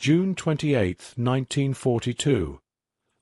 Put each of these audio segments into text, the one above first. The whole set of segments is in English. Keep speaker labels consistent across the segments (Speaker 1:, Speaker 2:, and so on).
Speaker 1: June 28, 1942.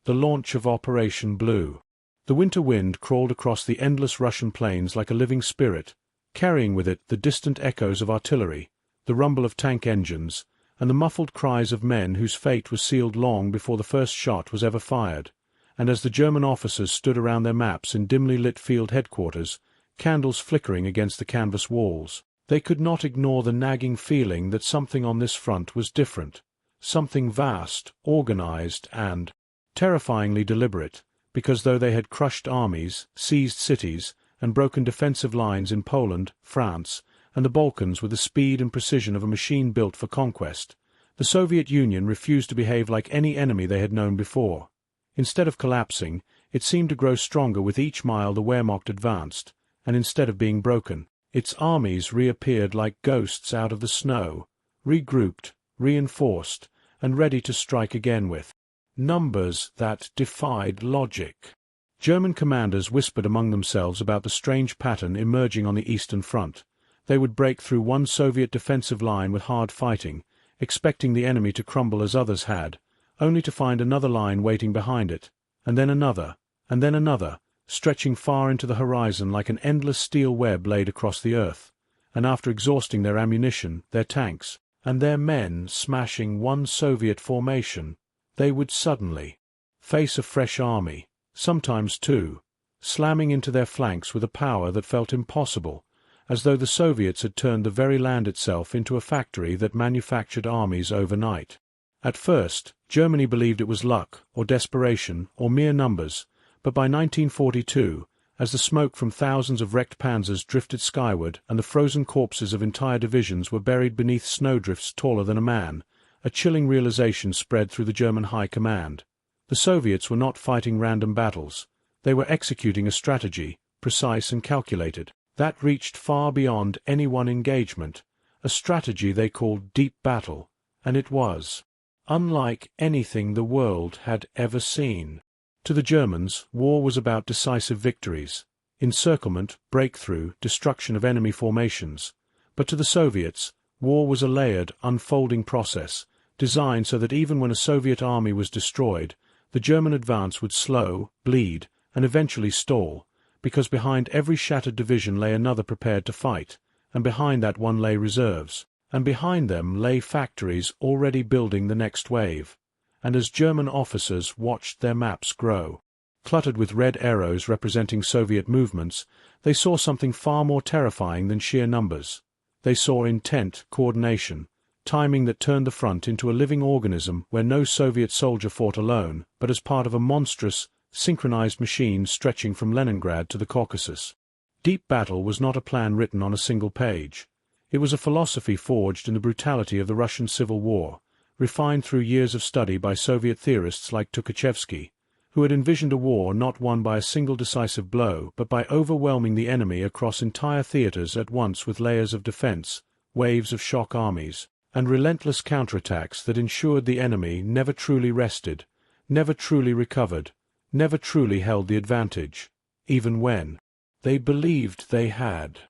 Speaker 1: The launch of Operation Blue. The winter wind crawled across the endless Russian plains like a living spirit, carrying with it the distant echoes of artillery, the rumble of tank engines, and the muffled cries of men whose fate was sealed long before the first shot was ever fired. And as the German officers stood around their maps in dimly lit field headquarters, candles flickering against the canvas walls, they could not ignore the nagging feeling that something on this front was different, something vast, organized, and terrifyingly deliberate, because though they had crushed armies, seized cities, and broken defensive lines in Poland, France, and the Balkans with the speed and precision of a machine built for conquest, the Soviet Union refused to behave like any enemy they had known before. Instead of collapsing, it seemed to grow stronger with each mile the Wehrmacht advanced, and instead of being broken, its armies reappeared like ghosts out of the snow, regrouped, reinforced, and ready to strike again with numbers that defied logic. German commanders whispered among themselves about the strange pattern emerging on the Eastern Front. They would break through one Soviet defensive line with hard fighting, expecting the enemy to crumble as others had, only to find another line waiting behind it, and then another, stretching far into the horizon like an endless steel web laid across the earth, and after exhausting their ammunition, their tanks, and their men smashing one Soviet formation, they would suddenly face a fresh army, sometimes two, slamming into their flanks with a power that felt impossible, as though the Soviets had turned the very land itself into a factory that manufactured armies overnight. At first, Germany believed it was luck, or desperation, or mere numbers, but by 1942, as the smoke from thousands of wrecked panzers drifted skyward and the frozen corpses of entire divisions were buried beneath snowdrifts taller than a man, a chilling realization spread through the German high command. The Soviets were not fighting random battles. They were executing a strategy, precise and calculated, that reached far beyond any one engagement, a strategy they called deep battle, and it was unlike anything the world had ever seen. To the Germans, war was about decisive victories, encirclement, breakthrough, destruction of enemy formations. But to the Soviets, war was a layered, unfolding process, designed so that even when a Soviet army was destroyed, the German advance would slow, bleed, and eventually stall, because behind every shattered division lay another prepared to fight, and behind that one lay reserves, and behind them lay factories already building the next wave. And as German officers watched their maps grow, cluttered with red arrows representing Soviet movements, they saw something far more terrifying than sheer numbers. They saw intent, coordination, timing that turned the front into a living organism where no Soviet soldier fought alone, but as part of a monstrous, synchronized machine stretching from Leningrad to the Caucasus. Deep battle was not a plan written on a single page. It was a philosophy forged in the brutality of the Russian Civil War, refined through years of study by Soviet theorists like Tukhachevsky, who had envisioned a war not won by a single decisive blow, but by overwhelming the enemy across entire theaters at once with layers of defense, waves of shock armies, and relentless counterattacks that ensured the enemy never truly rested, never truly recovered, never truly held the advantage, even when they believed they had.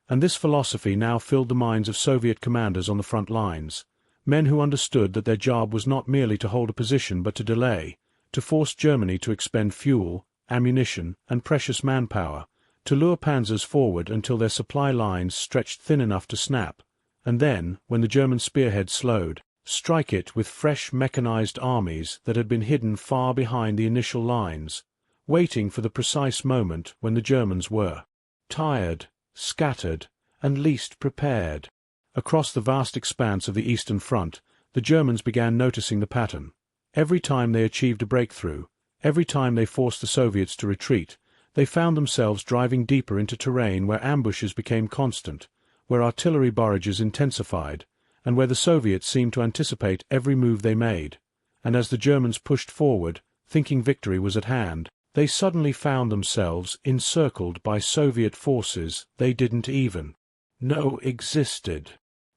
Speaker 1: And this philosophy now filled the minds of Soviet commanders on the front lines, men who understood that their job was not merely to hold a position but to delay, to force Germany to expend fuel, ammunition, and precious manpower, to lure panzers forward until their supply lines stretched thin enough to snap, and then, when the German spearhead slowed, strike it with fresh mechanized armies that had been hidden far behind the initial lines, waiting for the precise moment when the Germans were tired, scattered, and least prepared. Across the vast expanse of the Eastern Front, the Germans began noticing the pattern. Every time they achieved a breakthrough, every time they forced the Soviets to retreat, they found themselves driving deeper into terrain where ambushes became constant, where artillery barrages intensified, and where the Soviets seemed to anticipate every move they made. And as the Germans pushed forward, thinking victory was at hand, they suddenly found themselves encircled by Soviet forces they didn't even know existed.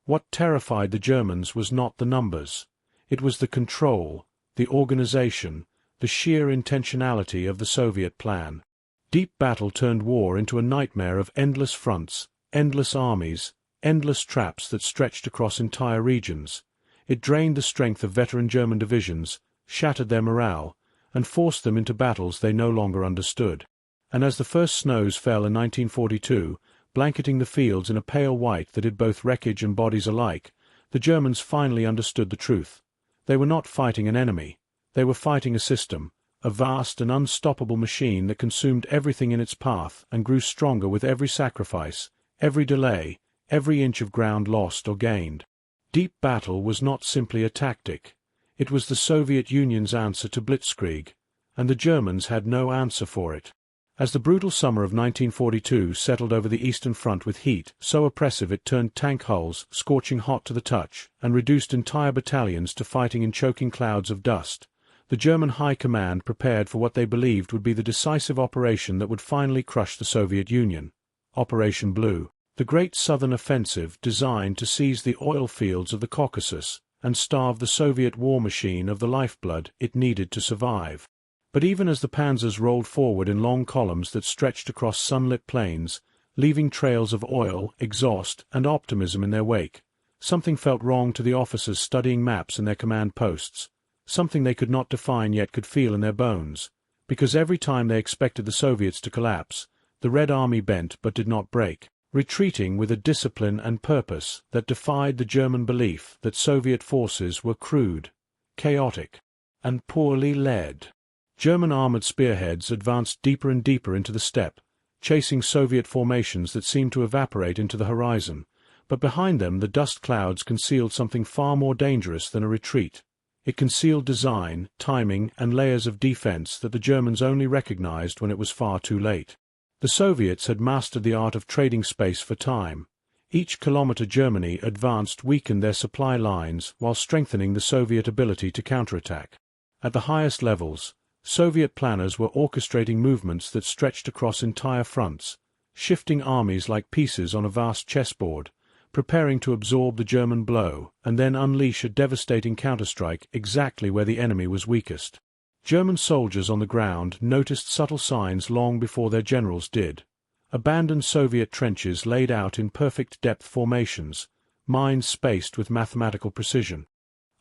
Speaker 1: What terrified the Germans was not the numbers. It was the control, the organization, the sheer intentionality of the Soviet plan. Deep battle turned war into a nightmare of endless fronts, endless armies, endless traps that stretched across entire regions. It drained the strength of veteran German divisions, shattered their morale, and forced them into battles they no longer understood. And as the first snows fell in 1942, blanketing the fields in a pale white that hid both wreckage and bodies alike, the Germans finally understood the truth. They were not fighting an enemy. They were fighting a system, a vast and unstoppable machine that consumed everything in its path and grew stronger with every sacrifice, every delay, every inch of ground lost or gained. Deep battle was not simply a tactic. It was the Soviet Union's answer to blitzkrieg, and the Germans had no answer for it. As the brutal summer of 1942 settled over the Eastern Front with heat so oppressive it turned tank hulls scorching hot to the touch and reduced entire battalions to fighting in choking clouds of dust, the German High Command prepared for what they believed would be the decisive operation that would finally crush the Soviet Union. Operation Blue, the great southern offensive designed to seize the oil fields of the Caucasus and starve the Soviet war machine of the lifeblood it needed to survive. But even as the panzers rolled forward in long columns that stretched across sunlit plains, leaving trails of oil, exhaust, and optimism in their wake, something felt wrong to the officers studying maps in their command posts, something they could not define yet could feel in their bones, because every time they expected the Soviets to collapse, the Red Army bent but did not break, retreating with a discipline and purpose that defied the German belief that Soviet forces were crude, chaotic, and poorly led. German armored spearheads advanced deeper and deeper into the steppe, chasing Soviet formations that seemed to evaporate into the horizon, but behind them the dust clouds concealed something far more dangerous than a retreat. It concealed design, timing, and layers of defense that the Germans only recognized when it was far too late. The Soviets had mastered the art of trading space for time. Each kilometer Germany advanced weakened their supply lines while strengthening the Soviet ability to counterattack. At the highest levels, Soviet planners were orchestrating movements that stretched across entire fronts, shifting armies like pieces on a vast chessboard, preparing to absorb the German blow and then unleash a devastating counterstrike exactly where the enemy was weakest. German soldiers on the ground noticed subtle signs long before their generals did. Abandoned Soviet trenches laid out in perfect depth formations, mines spaced with mathematical precision.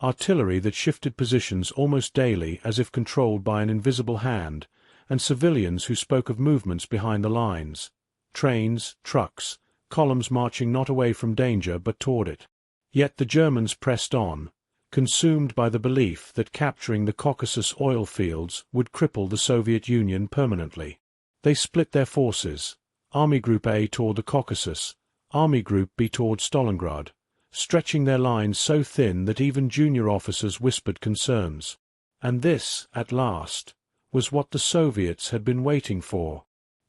Speaker 1: Artillery that shifted positions almost daily as if controlled by an invisible hand, and civilians who spoke of movements behind the lines. Trains, trucks, columns marching not away from danger but toward it. Yet the Germans pressed on, consumed by the belief that capturing the Caucasus oil fields would cripple the Soviet Union permanently. They split their forces. Army Group A toward the Caucasus, Army Group B toward Stalingrad, stretching their lines so thin that even junior officers whispered concerns. And this, at last, was what the Soviets had been waiting for.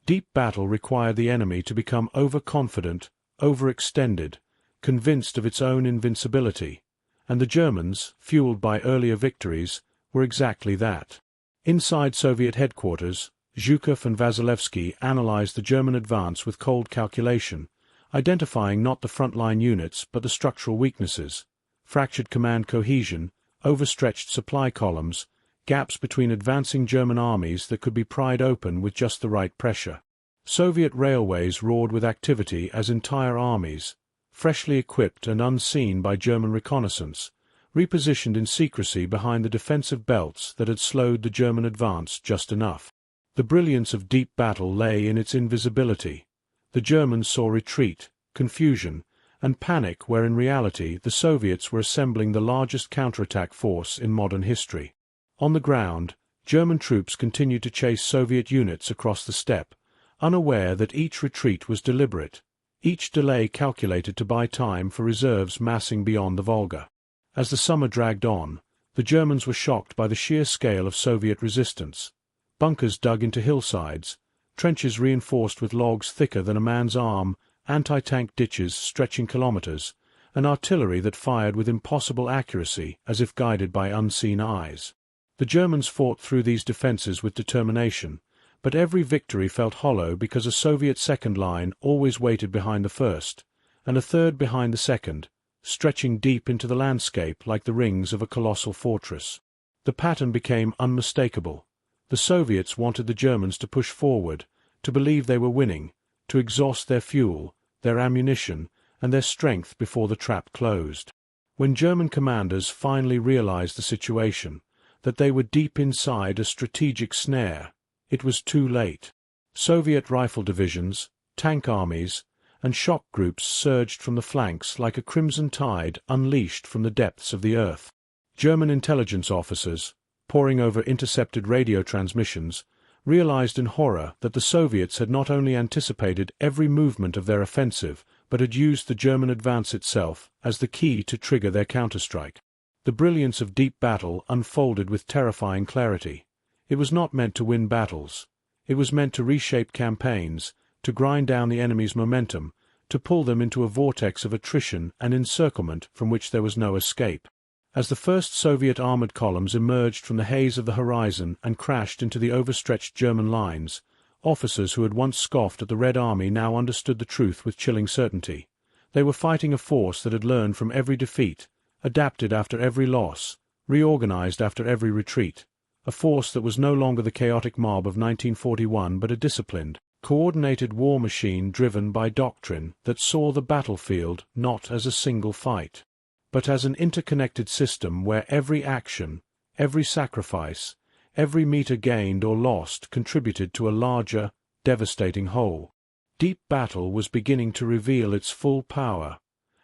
Speaker 1: Deep battle required the enemy to become overconfident, overextended, convinced of its own invincibility, and the Germans, fueled by earlier victories, were exactly that. Inside Soviet headquarters, Zhukov and Vasilevsky analyzed the German advance with cold calculation, identifying not the frontline units but the structural weaknesses, fractured command cohesion, overstretched supply columns, gaps between advancing German armies that could be pried open with just the right pressure. Soviet railways roared with activity as entire armies, freshly equipped and unseen by German reconnaissance, repositioned in secrecy behind the defensive belts that had slowed the German advance just enough. The brilliance of deep battle lay in its invisibility. The Germans saw retreat, confusion, and panic where in reality the Soviets were assembling the largest counterattack force in modern history. On the ground, German troops continued to chase Soviet units across the steppe, unaware that each retreat was deliberate, each delay calculated to buy time for reserves massing beyond the Volga. As the summer dragged on, the Germans were shocked by the sheer scale of Soviet resistance. Bunkers dug into hillsides, trenches reinforced with logs thicker than a man's arm, anti-tank ditches stretching kilometers, and artillery that fired with impossible accuracy as if guided by unseen eyes. The Germans fought through these defenses with determination, but every victory felt hollow because a Soviet second line always waited behind the first, and a third behind the second, stretching deep into the landscape like the rings of a colossal fortress. The pattern became unmistakable. The Soviets wanted the Germans to push forward, to believe they were winning, to exhaust their fuel, their ammunition, and their strength before the trap closed. When German commanders finally realized the situation, that they were deep inside a strategic snare, it was too late. Soviet rifle divisions, tank armies, and shock groups surged from the flanks like a crimson tide unleashed from the depths of the earth. German intelligence officers, poring over intercepted radio transmissions, realized in horror that the Soviets had not only anticipated every movement of their offensive, but had used the German advance itself as the key to trigger their counterstrike. The brilliance of deep battle unfolded with terrifying clarity. It was not meant to win battles. It was meant to reshape campaigns, to grind down the enemy's momentum, to pull them into a vortex of attrition and encirclement from which there was no escape. As the first Soviet armored columns emerged from the haze of the horizon and crashed into the overstretched German lines, officers who had once scoffed at the Red Army now understood the truth with chilling certainty. They were fighting a force that had learned from every defeat, adapted after every loss, reorganized after every retreat. A force that was no longer the chaotic mob of 1941 but a disciplined, coordinated war machine driven by doctrine that saw the battlefield not as a single fight, but as an interconnected system where every action, every sacrifice, every meter gained or lost contributed to a larger, devastating whole. Deep battle was beginning to reveal its full power,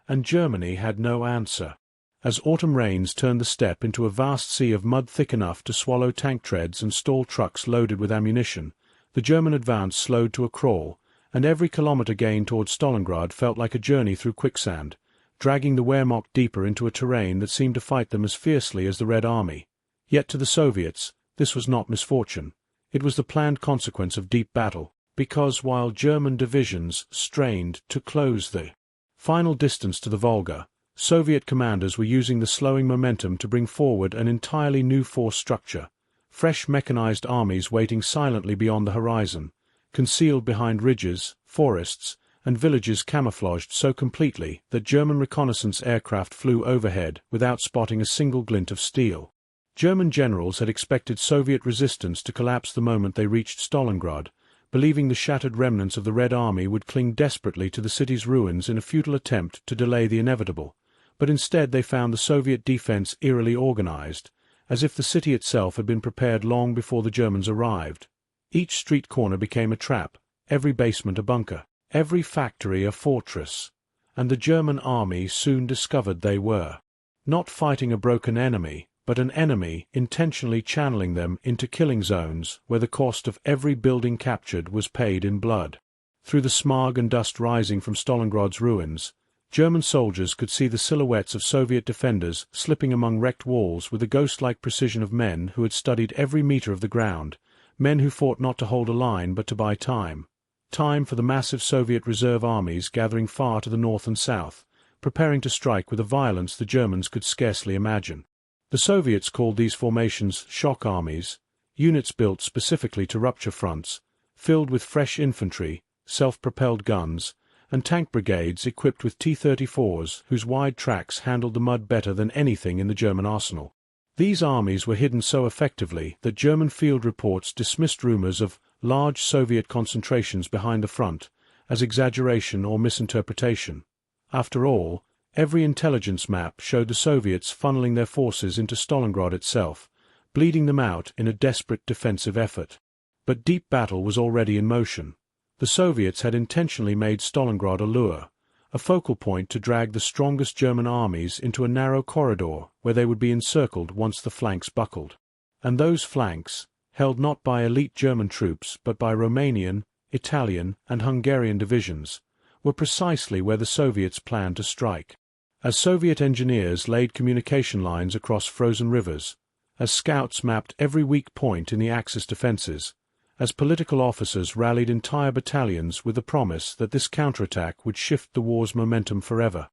Speaker 1: and Germany had no answer. As autumn rains turned the steppe into a vast sea of mud thick enough to swallow tank treads and stall trucks loaded with ammunition, the German advance slowed to a crawl, and every kilometer gained toward Stalingrad felt like a journey through quicksand, dragging the Wehrmacht deeper into a terrain that seemed to fight them as fiercely as the Red Army. Yet to the Soviets, this was not misfortune. It was the planned consequence of deep battle, because while German divisions strained to close the final distance to the Volga, Soviet commanders were using the slowing momentum to bring forward an entirely new force structure, fresh mechanized armies waiting silently beyond the horizon, concealed behind ridges, forests, and villages camouflaged so completely that German reconnaissance aircraft flew overhead without spotting a single glint of steel. German generals had expected Soviet resistance to collapse the moment they reached Stalingrad, believing the shattered remnants of the Red Army would cling desperately to the city's ruins in a futile attempt to delay the inevitable. But instead they found the Soviet defense eerily organized, as if the city itself had been prepared long before the Germans arrived. Each street corner became a trap, every basement a bunker, every factory a fortress, and the German army soon discovered they were not fighting a broken enemy, but an enemy intentionally channeling them into killing zones where the cost of every building captured was paid in blood. Through the smog and dust rising from Stalingrad's ruins, German soldiers could see the silhouettes of Soviet defenders slipping among wrecked walls with the ghost-like precision of men who had studied every meter of the ground, men who fought not to hold a line but to buy time. Time for the massive Soviet reserve armies gathering far to the north and south, preparing to strike with a violence the Germans could scarcely imagine. The Soviets called these formations shock armies, units built specifically to rupture fronts, filled with fresh infantry, self-propelled guns, and tank brigades equipped with T-34s whose wide tracks handled the mud better than anything in the German arsenal. These armies were hidden so effectively that German field reports dismissed rumors of large Soviet concentrations behind the front as exaggeration or misinterpretation. After all, every intelligence map showed the Soviets funneling their forces into Stalingrad itself, bleeding them out in a desperate defensive effort. But deep battle was already in motion. The Soviets had intentionally made Stalingrad a lure, a focal point to drag the strongest German armies into a narrow corridor where they would be encircled once the flanks buckled. And those flanks, held not by elite German troops but by Romanian, Italian, and Hungarian divisions, were precisely where the Soviets planned to strike. As Soviet engineers laid communication lines across frozen rivers, as scouts mapped every weak point in the Axis defenses, as political officers rallied entire battalions with the promise that this counterattack would shift the war's momentum forever,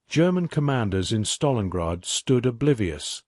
Speaker 1: German commanders in Stalingrad stood oblivious,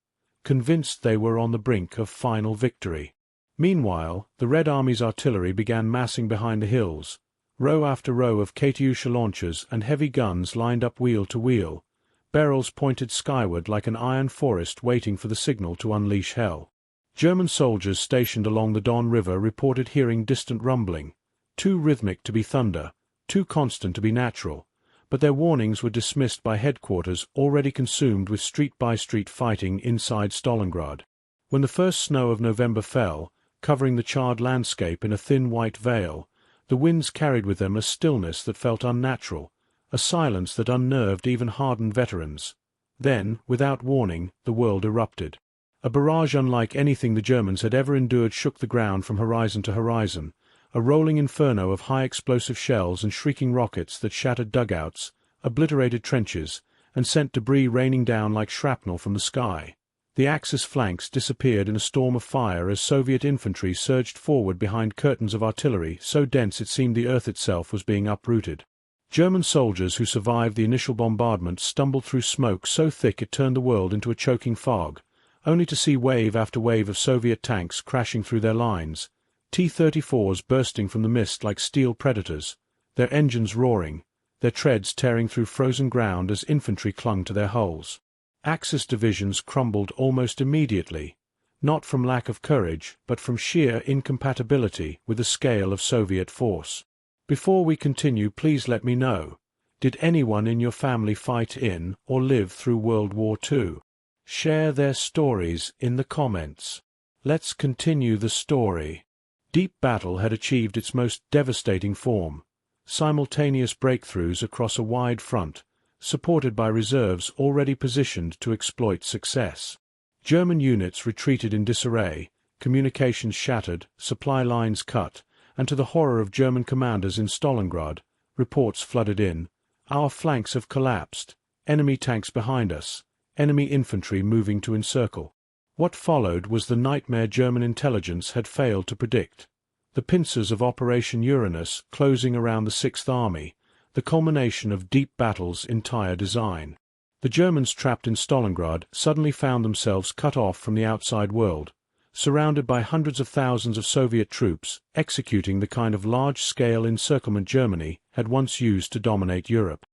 Speaker 1: convinced they were on the brink of final victory. Meanwhile, the Red Army's artillery began massing behind the hills, row after row of Katyusha launchers and heavy guns lined up wheel to wheel, barrels pointed skyward like an iron forest waiting for the signal to unleash hell. German soldiers stationed along the Don River reported hearing distant rumbling, too rhythmic to be thunder, too constant to be natural, but their warnings were dismissed by headquarters already consumed with street-by-street fighting inside Stalingrad. When the first snow of November fell, covering the charred landscape in a thin white veil, the winds carried with them a stillness that felt unnatural, a silence that unnerved even hardened veterans. Then, without warning, the world erupted. A barrage unlike anything the Germans had ever endured shook the ground from horizon to horizon, a rolling inferno of high-explosive shells and shrieking rockets that shattered dugouts, obliterated trenches, and sent debris raining down like shrapnel from the sky. The Axis flanks disappeared in a storm of fire as Soviet infantry surged forward behind curtains of artillery so dense it seemed the earth itself was being uprooted. German soldiers who survived the initial bombardment stumbled through smoke so thick it turned the world into a choking fog, only to see wave after wave of Soviet tanks crashing through their lines, T-34s bursting from the mist like steel predators, their engines roaring, their treads tearing through frozen ground as infantry clung to their hulls. Axis divisions crumbled almost immediately, not from lack of courage but from sheer incompatibility with the scale of Soviet force. Before we continue, please let me know, did anyone in your family fight in or live through World War II? Share their stories in the comments. Let's continue the story. Deep battle had achieved its most devastating form, simultaneous breakthroughs across a wide front, supported by reserves already positioned to exploit success. German units retreated in disarray, communications shattered, supply lines cut, and to the horror of German commanders in Stalingrad, reports flooded in, "Our flanks have collapsed, enemy tanks behind us, enemy infantry moving to encircle." What followed was the nightmare German intelligence had failed to predict. The pincers of Operation Uranus closing around the Sixth Army, the culmination of deep battle's entire design. The Germans trapped in Stalingrad suddenly found themselves cut off from the outside world, surrounded by hundreds of thousands of Soviet troops executing the kind of large-scale encirclement Germany had once used to dominate Europe.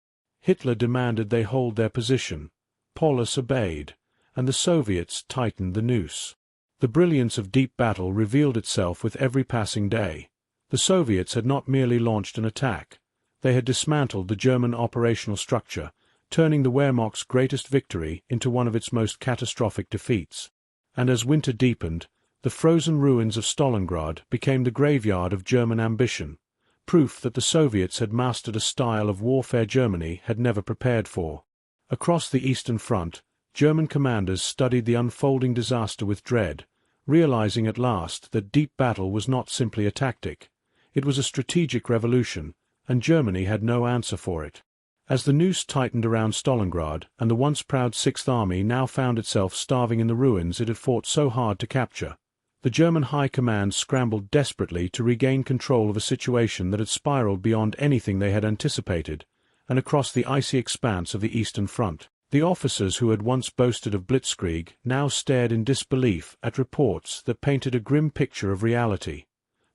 Speaker 1: Hitler demanded they hold their position. Paulus obeyed, and the Soviets tightened the noose. The brilliance of deep battle revealed itself with every passing day. The Soviets had not merely launched an attack. They had dismantled the German operational structure, turning the Wehrmacht's greatest victory into one of its most catastrophic defeats. And as winter deepened, the frozen ruins of Stalingrad became the graveyard of German ambition, proof that the Soviets had mastered a style of warfare Germany had never prepared for. Across the Eastern Front, German commanders studied the unfolding disaster with dread, realizing at last that deep battle was not simply a tactic. It was a strategic revolution, and Germany had no answer for it. As the noose tightened around Stalingrad, and the once proud Sixth Army now found itself starving in the ruins it had fought so hard to capture, the German High Command scrambled desperately to regain control of a situation that had spiraled beyond anything they had anticipated, and across the icy expanse of the Eastern Front. The officers who had once boasted of blitzkrieg now stared in disbelief at reports that painted a grim picture of reality.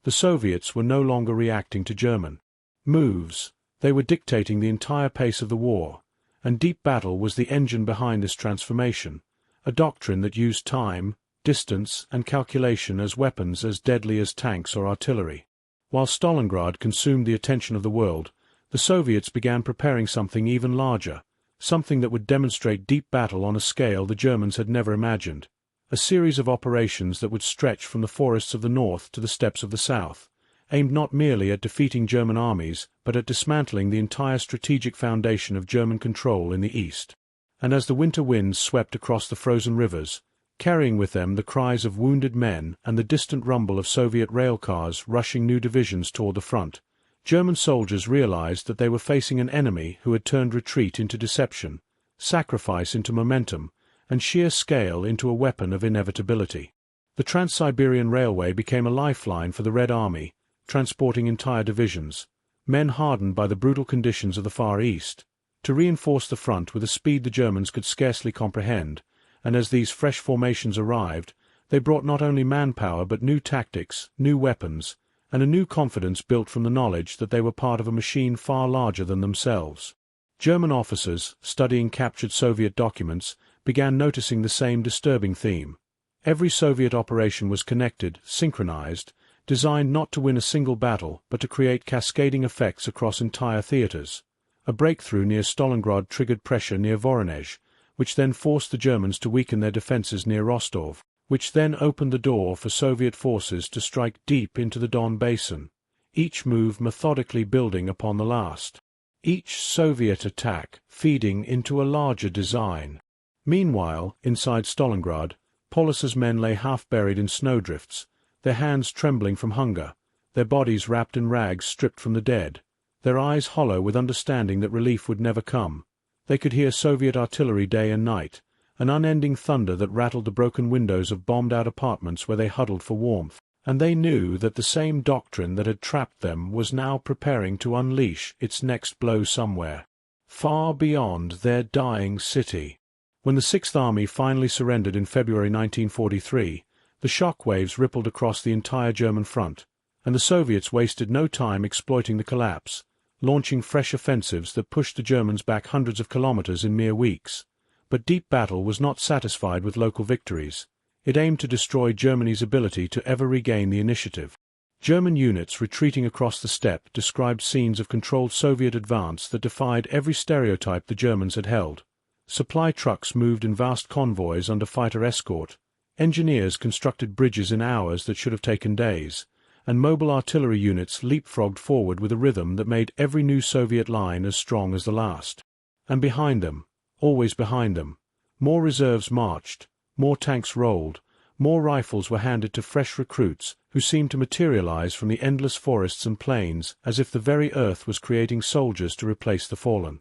Speaker 1: The Soviets were no longer reacting to German moves. They were dictating the entire pace of the war, and deep battle was the engine behind this transformation, a doctrine that used time, distance, and calculation as weapons as deadly as tanks or artillery. While Stalingrad consumed the attention of the world, the Soviets began preparing something even larger, something that would demonstrate deep battle on a scale the Germans had never imagined, a series of operations that would stretch from the forests of the north to the steppes of the south, aimed not merely at defeating German armies, but at dismantling the entire strategic foundation of German control in the east. And as the winter winds swept across the frozen rivers, carrying with them the cries of wounded men and the distant rumble of Soviet rail cars rushing new divisions toward the front, German soldiers realized that they were facing an enemy who had turned retreat into deception, sacrifice into momentum, and sheer scale into a weapon of inevitability. The Trans-Siberian Railway became a lifeline for the Red Army, transporting entire divisions, men hardened by the brutal conditions of the Far East, to reinforce the front with a speed the Germans could scarcely comprehend, and as these fresh formations arrived, they brought not only manpower but new tactics, new weapons, and a new confidence built from the knowledge that they were part of a machine far larger than themselves. German officers, studying captured Soviet documents, began noticing the same disturbing theme. Every Soviet operation was connected, synchronized, designed not to win a single battle but to create cascading effects across entire theaters. A breakthrough near Stalingrad triggered pressure near Voronezh, which then forced the Germans to weaken their defenses near Rostov, which then opened the door for Soviet forces to strike deep into the Don Basin, each move methodically building upon the last. Each Soviet attack feeding into a larger design. Meanwhile, inside Stalingrad, Paulus's men lay half-buried in snowdrifts, their hands trembling from hunger, their bodies wrapped in rags stripped from the dead, their eyes hollow with understanding that relief would never come. They could hear Soviet artillery day and night, an unending thunder that rattled the broken windows of bombed-out apartments where they huddled for warmth, and they knew that the same doctrine that had trapped them was now preparing to unleash its next blow somewhere, far beyond their dying city. When the Sixth Army finally surrendered in February 1943, the shock waves rippled across the entire German front, and the Soviets wasted no time exploiting the collapse, launching fresh offensives that pushed the Germans back hundreds of kilometers in mere weeks. But Deep Battle was not satisfied with local victories. It aimed to destroy Germany's ability to ever regain the initiative. German units retreating across the steppe described scenes of controlled Soviet advance that defied every stereotype the Germans had held. Supply trucks moved in vast convoys under fighter escort, engineers constructed bridges in hours that should have taken days, and mobile artillery units leapfrogged forward with a rhythm that made every new Soviet line as strong as the last. And behind them, always behind them, more reserves marched, more tanks rolled, more rifles were handed to fresh recruits who seemed to materialize from the endless forests and plains as if the very earth was creating soldiers to replace the fallen.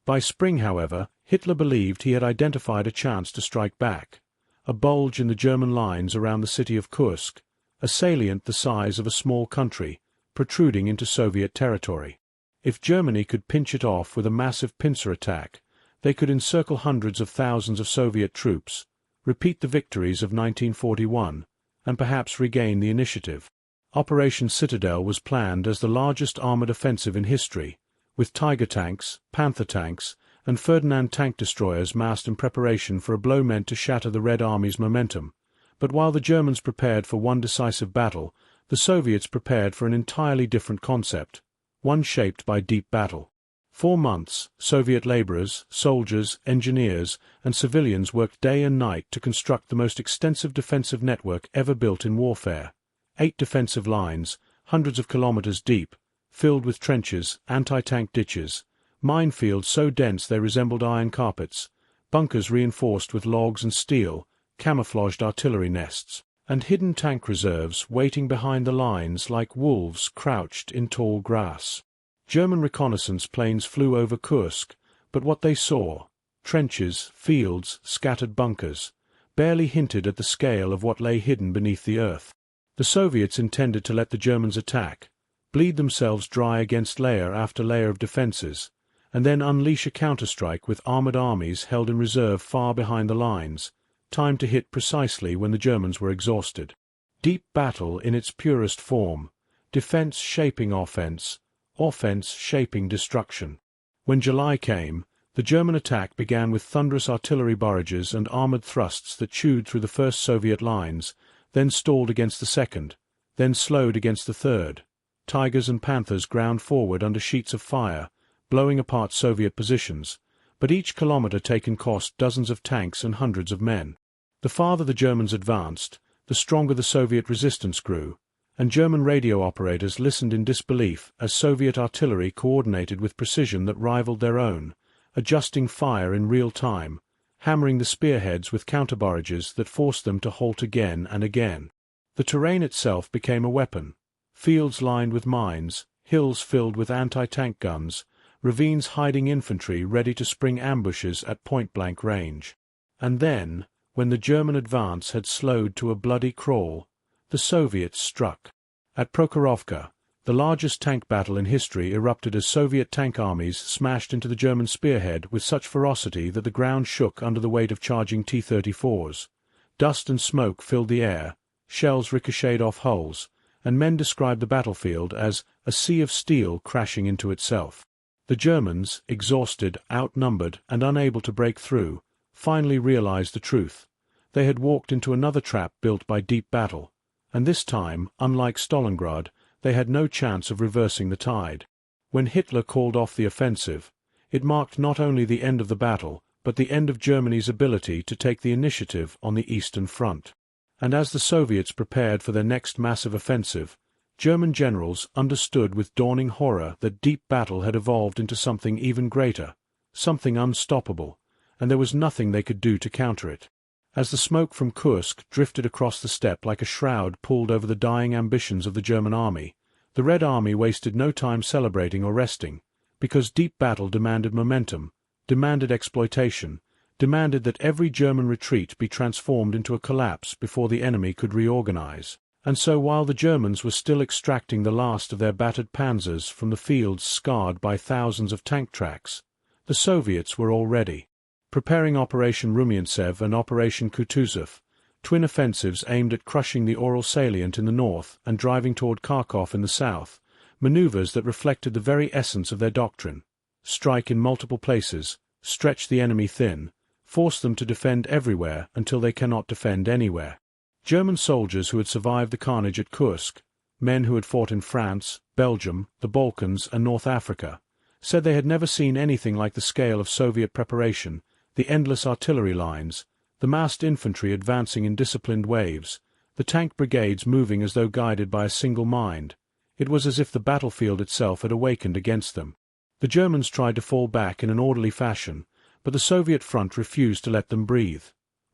Speaker 1: By spring, however, Hitler believed he had identified a chance to strike back, a bulge in the German lines around the city of Kursk, a salient the size of a small country, protruding into Soviet territory. If Germany could pinch it off with a massive pincer attack, they could encircle hundreds of thousands of Soviet troops, repeat the victories of 1941, and perhaps regain the initiative. Operation Citadel was planned as the largest armored offensive in history, with Tiger tanks, Panther tanks, and Ferdinand tank destroyers massed in preparation for a blow meant to shatter the Red Army's momentum. But while the Germans prepared for one decisive battle, the Soviets prepared for an entirely different concept, one shaped by Deep Battle. 4 months, Soviet laborers, soldiers, engineers, and civilians worked day and night to construct the most extensive defensive network ever built in warfare. 8 defensive lines, hundreds of kilometers deep, filled with trenches, anti-tank ditches, minefields so dense they resembled iron carpets, bunkers reinforced with logs and steel, camouflaged artillery nests, and hidden tank reserves waiting behind the lines like wolves crouched in tall grass. German reconnaissance planes flew over Kursk, but what they saw, trenches, fields, scattered bunkers, barely hinted at the scale of what lay hidden beneath the earth. The Soviets intended to let the Germans attack, bleed themselves dry against layer after layer of defenses, and then unleash a counterstrike with armored armies held in reserve far behind the lines, timed to hit precisely when the Germans were exhausted. Deep Battle in its purest form, defense shaping offense, offense shaping destruction. When July came, the German attack began with thunderous artillery barrages and armored thrusts that chewed through the first Soviet lines, then stalled against the second, then slowed against the third. Tigers and Panthers ground forward under sheets of fire, blowing apart Soviet positions, but each kilometer taken cost dozens of tanks and hundreds of men. The farther the Germans advanced, the stronger the Soviet resistance grew, and German radio operators listened in disbelief as Soviet artillery coordinated with precision that rivaled their own, adjusting fire in real time, hammering the spearheads with counter-barrages that forced them to halt again and again. The terrain itself became a weapon, fields lined with mines, hills filled with anti-tank guns, ravines hiding infantry ready to spring ambushes at point-blank range. And then, when the German advance had slowed to a bloody crawl, the Soviets struck. At Prokhorovka, the largest tank battle in history erupted as Soviet tank armies smashed into the German spearhead with such ferocity that the ground shook under the weight of charging T-34s. Dust and smoke filled the air, shells ricocheted off hulls, and men described the battlefield as a sea of steel crashing into itself. The Germans, exhausted, outnumbered, and unable to break through, finally realized the truth. They had walked into another trap built by Deep Battle, and this time, unlike Stalingrad, they had no chance of reversing the tide. When Hitler called off the offensive, It marked not only the end of the battle, but the end of Germany's ability to take the initiative on the Eastern Front. And as the Soviets prepared for their next massive offensive, German generals understood with dawning horror that deep battle had evolved into something even greater, something unstoppable, and there was nothing they could do to counter it. As the smoke from Kursk drifted across the steppe like a shroud pulled over the dying ambitions of the German army, the Red Army wasted no time celebrating or resting, because deep battle demanded momentum, demanded exploitation, demanded that every German retreat be transformed into a collapse before the enemy could reorganize. And so while the Germans were still extracting the last of their battered panzers from the fields scarred by thousands of tank tracks, the Soviets were already preparing Operation Rumyantsev and Operation Kutuzov, twin offensives aimed at crushing the Ural salient in the north and driving toward Kharkov in the south, maneuvers that reflected the very essence of their doctrine: strike in multiple places, stretch the enemy thin, force them to defend everywhere until they cannot defend anywhere. German soldiers who had survived the carnage at Kursk, men who had fought in France, Belgium, the Balkans, and North Africa, said they had never seen anything like the scale of Soviet preparation, the endless artillery lines, the massed infantry advancing in disciplined waves, the tank brigades moving as though guided by a single mind. It was as if the battlefield itself had awakened against them. The Germans tried to fall back in an orderly fashion, but the Soviet front refused to let them breathe.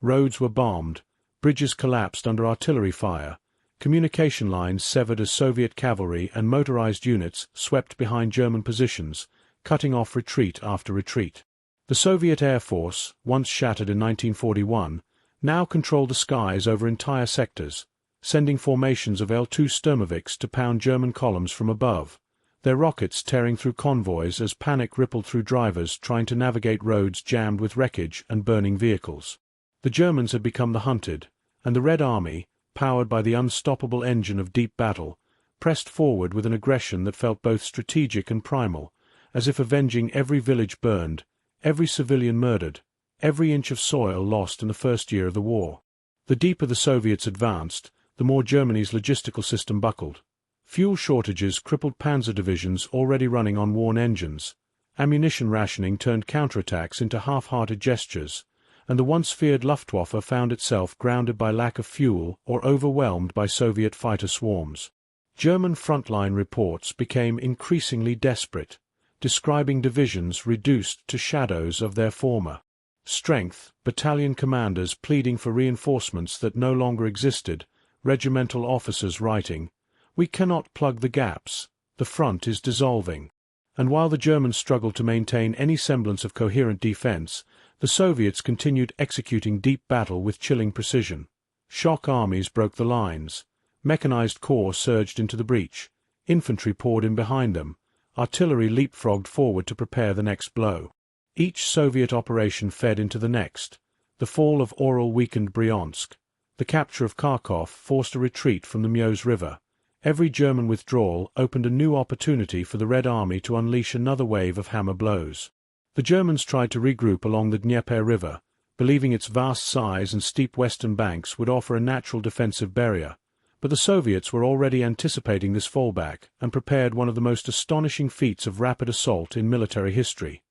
Speaker 1: Roads were bombed, bridges collapsed under artillery fire, communication lines severed as Soviet cavalry and motorized units swept behind German positions, cutting off retreat after retreat. The Soviet Air Force, once shattered in 1941, now controlled the skies over entire sectors, sending formations of L-2 Sturmovix to pound German columns from above, their rockets tearing through convoys as panic rippled through drivers trying to navigate roads jammed with wreckage and burning vehicles. The Germans had become the hunted, and the Red Army, powered by the unstoppable engine of deep battle, pressed forward with an aggression that felt both strategic and primal, as if avenging every village burned, every civilian murdered, every inch of soil lost in the first year of the war. The deeper the Soviets advanced, the more Germany's logistical system buckled. Fuel shortages crippled panzer divisions already running on worn engines, ammunition rationing turned counterattacks into half-hearted gestures, and the once feared Luftwaffe found itself grounded by lack of fuel or overwhelmed by Soviet fighter swarms. German frontline reports became increasingly desperate, describing divisions reduced to shadows of their former strength, battalion commanders pleading for reinforcements that no longer existed, regimental officers writing, "We cannot plug the gaps, the front is dissolving." And while the Germans struggled to maintain any semblance of coherent defense, the Soviets continued executing deep battle with chilling precision. Shock armies broke the lines, mechanized corps surged into the breach, infantry poured in behind them, artillery leapfrogged forward to prepare the next blow. Each Soviet operation fed into the next. The fall of Ural weakened Bryansk. The capture of Kharkov forced a retreat from the Meuse River. Every German withdrawal opened a new opportunity for the Red Army to unleash another wave of hammer blows. The Germans tried to regroup along the Dnieper River, believing its vast size and steep western banks would offer a natural defensive barrier. But the Soviets were already anticipating this fallback and prepared one of the most astonishing feats of rapid assault in military history,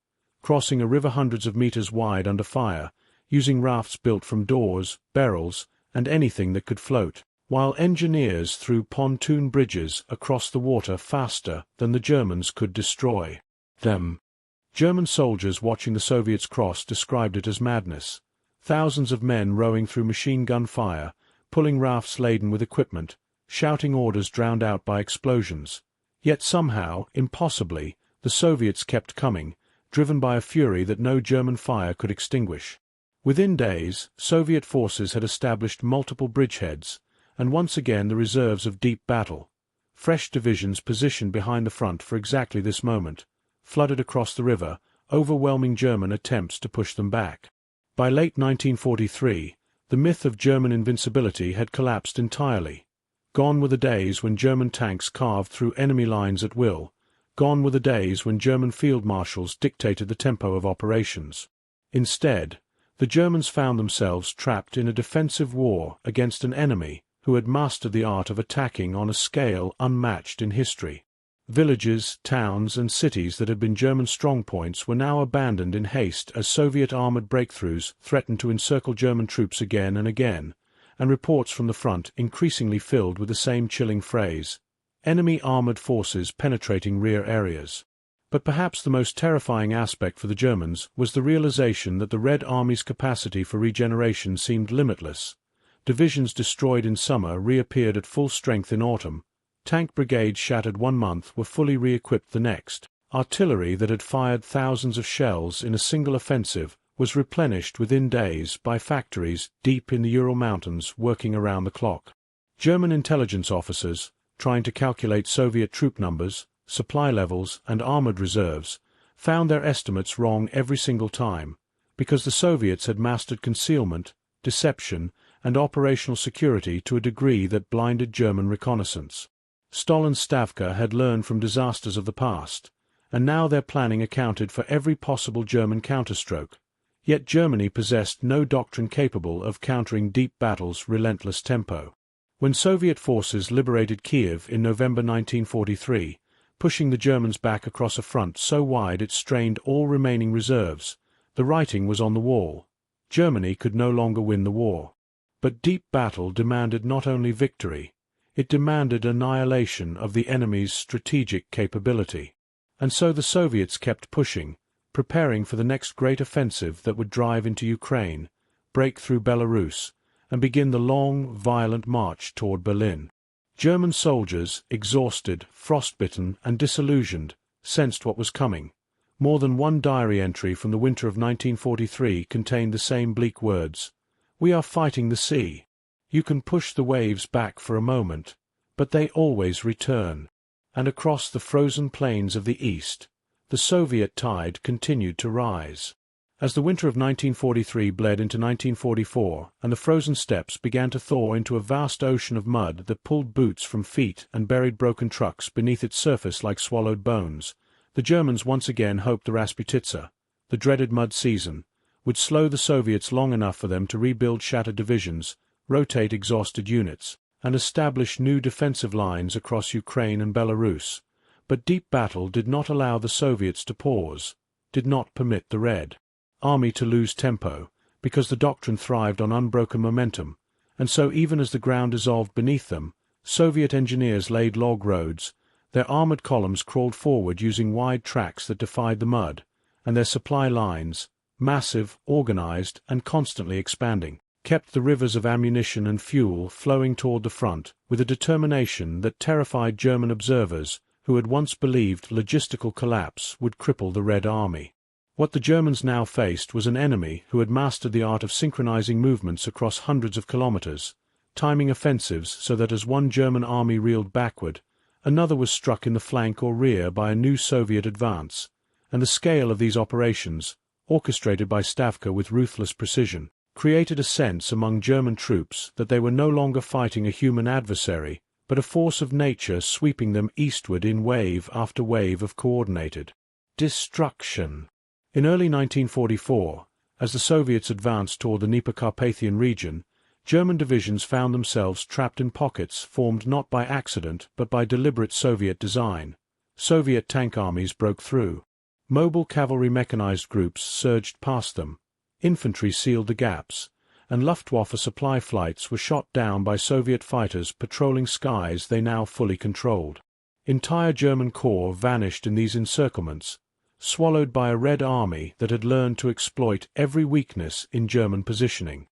Speaker 1: crossing a river hundreds of meters wide under fire, using rafts built from doors, barrels, and anything that could float, while engineers threw pontoon bridges across the water faster than the Germans could destroy them. German soldiers watching the Soviets cross described it as madness. Thousands of men rowing through machine gun fire, pulling rafts laden with equipment, shouting orders drowned out by explosions. Yet somehow, impossibly, the Soviets kept coming, driven by a fury that no German fire could extinguish. Within days, Soviet forces had established multiple bridgeheads, and once again the reserves of deep battle. Fresh divisions positioned behind the front for exactly this moment, flooded across the river, overwhelming German attempts to push them back. By late 1943, the myth of German invincibility had collapsed entirely. Gone were the days when German tanks carved through enemy lines at will. Gone were the days when German field marshals dictated the tempo of operations. Instead, the Germans found themselves trapped in a defensive war against an enemy who had mastered the art of attacking on a scale unmatched in history. Villages, towns, and cities that had been German strongpoints were now abandoned in haste as Soviet armored breakthroughs threatened to encircle German troops again and again, and reports from the front increasingly filled with the same chilling phrase: enemy armored forces penetrating rear areas. But perhaps the most terrifying aspect for the Germans was the realization that the Red Army's capacity for regeneration seemed limitless. Divisions destroyed in summer reappeared at full strength in autumn. Tank brigades shattered one month were fully re-equipped the next. Artillery that had fired thousands of shells in a single offensive was replenished within days by factories deep in the Ural Mountains working around the clock. German intelligence officers, trying to calculate Soviet troop numbers, supply levels, and armored reserves, found their estimates wrong every single time, because the Soviets had mastered concealment, deception, and operational security to a degree that blinded German reconnaissance. Stalin's Stavka had learned from disasters of the past, and now their planning accounted for every possible German counterstroke. Yet Germany possessed no doctrine capable of countering deep battles' relentless tempo. When Soviet forces liberated Kiev in November 1943, pushing the Germans back across a front so wide it strained all remaining reserves, the writing was on the wall. Germany could no longer win the war. But deep battle demanded not only victory, it demanded annihilation of the enemy's strategic capability. And so the Soviets kept pushing, preparing for the next great offensive that would drive into Ukraine, break through Belarus, and begin the long, violent march toward Berlin. German soldiers, exhausted, frostbitten, and disillusioned, sensed what was coming. More than one diary entry from the winter of 1943 contained the same bleak words: "We are fighting the sea. You can push the waves back for a moment, but they always return." And across the frozen plains of the east, the Soviet tide continued to rise. As the winter of 1943 bled into 1944 and the frozen steppes began to thaw into a vast ocean of mud that pulled boots from feet and buried broken trucks beneath its surface like swallowed bones, the Germans once again hoped the Rasputitsa, the dreaded mud season, would slow the Soviets long enough for them to rebuild shattered divisions, rotate exhausted units, and establish new defensive lines across Ukraine and Belarus. But deep battle did not allow the Soviets to pause, did not permit the Red Army to lose tempo, because the doctrine thrived on unbroken momentum, and so even as the ground dissolved beneath them, Soviet engineers laid log roads, their armored columns crawled forward using wide tracks that defied the mud, and their supply lines, massive, organized, and constantly expanding, kept the rivers of ammunition and fuel flowing toward the front with a determination that terrified German observers who had once believed logistical collapse would cripple the Red Army. What the Germans now faced was an enemy who had mastered the art of synchronizing movements across hundreds of kilometers, timing offensives so that as one German army reeled backward, another was struck in the flank or rear by a new Soviet advance, and the scale of these operations, orchestrated by Stavka with ruthless precision, created a sense among German troops that they were no longer fighting a human adversary, but a force of nature sweeping them eastward in wave after wave of coordinated destruction. In early 1944, as the Soviets advanced toward the Dnieper-Carpathian region, German divisions found themselves trapped in pockets formed not by accident but by deliberate Soviet design. Soviet tank armies broke through. Mobile cavalry mechanized groups surged past them. Infantry sealed the gaps, and Luftwaffe supply flights were shot down by Soviet fighters patrolling skies they now fully controlled. Entire German corps vanished in these encirclements, swallowed by a Red Army that had learned to exploit every weakness in German positioning.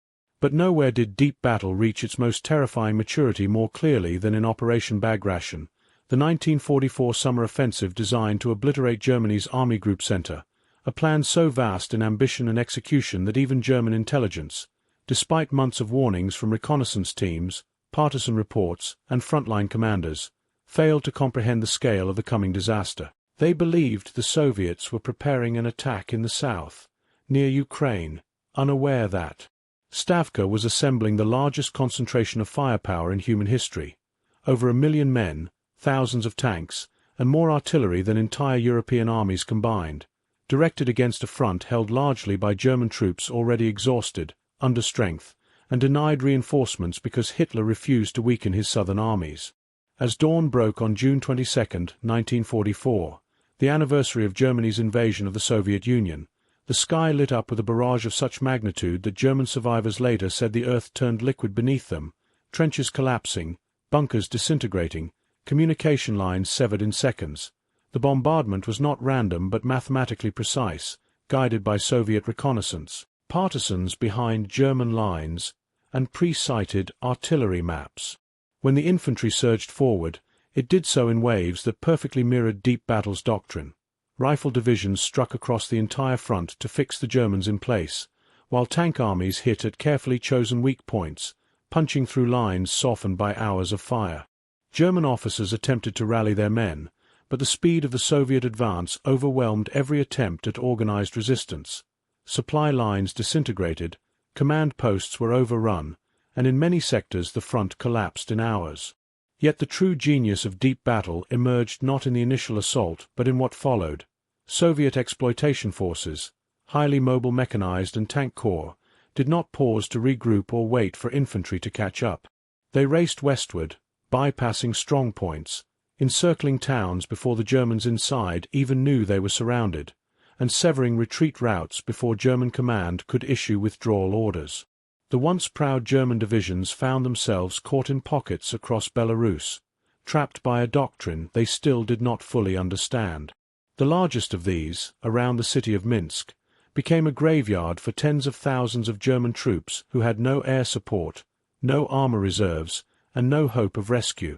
Speaker 1: But nowhere did deep battle reach its most terrifying maturity more clearly than in Operation Bagration, the 1944 summer offensive designed to obliterate Germany's Army Group Center, a plan so vast in ambition and execution that even German intelligence, despite months of warnings from reconnaissance teams, partisan reports, and frontline commanders, failed to comprehend the scale of the coming disaster. They believed the Soviets were preparing an attack in the south, near Ukraine, unaware that Stavka was assembling the largest concentration of firepower in human history, over 1 million men, thousands of tanks, and more artillery than entire European armies combined, directed against a front held largely by German troops already exhausted, under strength, and denied reinforcements because Hitler refused to weaken his southern armies. As dawn broke on June 22, 1944, the anniversary of Germany's invasion of the Soviet Union, the sky lit up with a barrage of such magnitude that German survivors later said the earth turned liquid beneath them, trenches collapsing, bunkers disintegrating, communication lines severed in seconds. The bombardment was not random but mathematically precise, guided by Soviet reconnaissance, partisans behind German lines, and pre-sighted artillery maps. When the infantry surged forward, it did so in waves that perfectly mirrored deep battle's doctrine. Rifle divisions struck across the entire front to fix the Germans in place, while tank armies hit at carefully chosen weak points, punching through lines softened by hours of fire. German officers attempted to rally their men, but the speed of the Soviet advance overwhelmed every attempt at organized resistance. Supply lines disintegrated, command posts were overrun, and in many sectors the front collapsed in hours. Yet the true genius of deep battle emerged not in the initial assault but in what followed. Soviet exploitation forces, highly mobile mechanized and tank corps, did not pause to regroup or wait for infantry to catch up. They raced westward, bypassing strong points, encircling towns before the Germans inside even knew they were surrounded, and severing retreat routes before German command could issue withdrawal orders. The once proud German divisions found themselves caught in pockets across Belarus, trapped by a doctrine they still did not fully understand. The largest of these, around the city of Minsk, became a graveyard for tens of thousands of German troops who had no air support, no armor reserves, and no hope of rescue.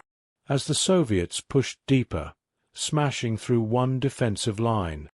Speaker 1: As the Soviets pushed deeper, smashing through one defensive line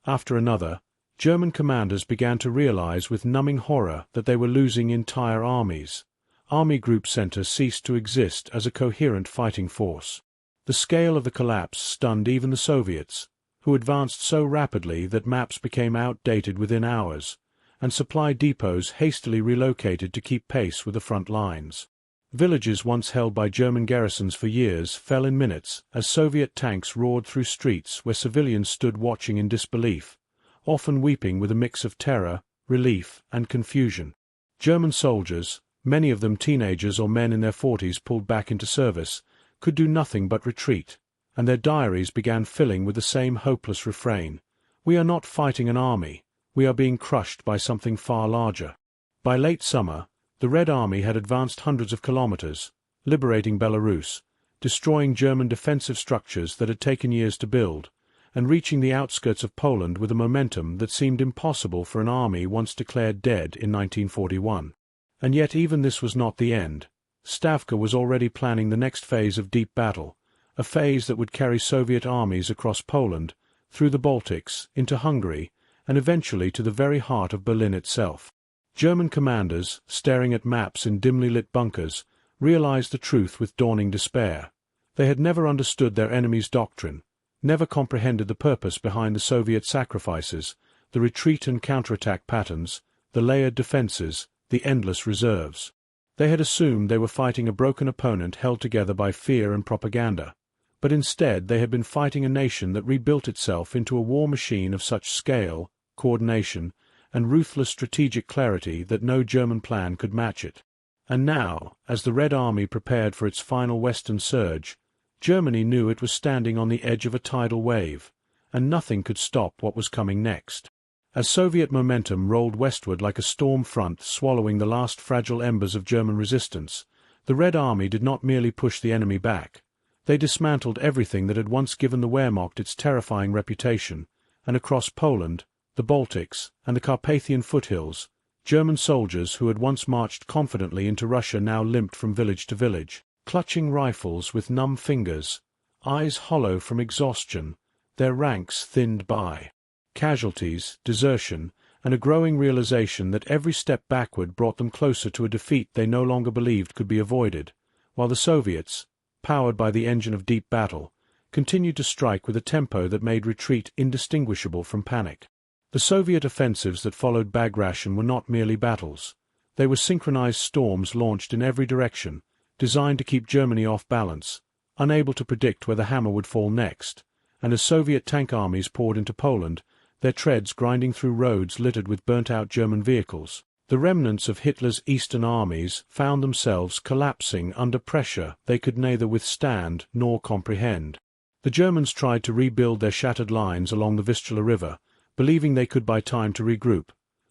Speaker 1: after another, German commanders began to realize with numbing horror that they were losing entire armies. Army Group Center ceased to exist as a coherent fighting force. The scale of the collapse stunned even the Soviets, who advanced so rapidly that maps became outdated within hours, and supply depots hastily relocated to keep pace with the front lines. Villages once held by German garrisons for years fell in minutes as Soviet tanks roared through streets where civilians stood watching in disbelief, often weeping with a mix of terror, relief, and confusion. German soldiers, many of them teenagers or men in their 40s pulled back into service, could do nothing but retreat, and their diaries began filling with the same hopeless refrain: "We are not fighting an army, we are being crushed by something far larger." By late summer, the Red Army had advanced hundreds of kilometers, liberating Belarus, destroying German defensive structures that had taken years to build, and reaching the outskirts of Poland with a momentum that seemed impossible for an army once declared dead in 1941. And yet even this was not the end. Stavka was already planning the next phase of deep battle, a phase that would carry Soviet armies across Poland, through the Baltics, into Hungary, and eventually to the very heart of Berlin itself. German commanders, staring at maps in dimly lit bunkers, realized the truth with dawning despair. They had never understood their enemy's doctrine, never comprehended the purpose behind the Soviet sacrifices, the retreat and counterattack patterns, the layered defenses, the endless reserves. They had assumed they were fighting a broken opponent held together by fear and propaganda, but instead they had been fighting a nation that rebuilt itself into a war machine of such scale, coordination, and ruthless strategic clarity that no German plan could match it. And now, as the Red Army prepared for its final western surge, Germany knew it was standing on the edge of a tidal wave, and nothing could stop what was coming next. As Soviet momentum rolled westward like a storm front swallowing the last fragile embers of German resistance, the Red Army did not merely push the enemy back. They dismantled everything that had once given the Wehrmacht its terrifying reputation, and across Poland, the Baltics, and the Carpathian foothills, German soldiers who had once marched confidently into Russia now limped from village to village, clutching rifles with numb fingers, eyes hollow from exhaustion, their ranks thinned by casualties, desertion, and a growing realization that every step backward brought them closer to a defeat they no longer believed could be avoided, while the Soviets, powered by the engine of deep battle, continued to strike with a tempo that made retreat indistinguishable from panic. The Soviet offensives that followed Bagration were not merely battles. They were synchronized storms launched in every direction, designed to keep Germany off balance, unable to predict where the hammer would fall next, and as Soviet tank armies poured into Poland, their treads grinding through roads littered with burnt-out German vehicles, The remnants of Hitler's eastern armies found themselves collapsing under pressure they could neither withstand nor comprehend. The Germans tried to rebuild their shattered lines along the Vistula River, believing they could buy time to regroup,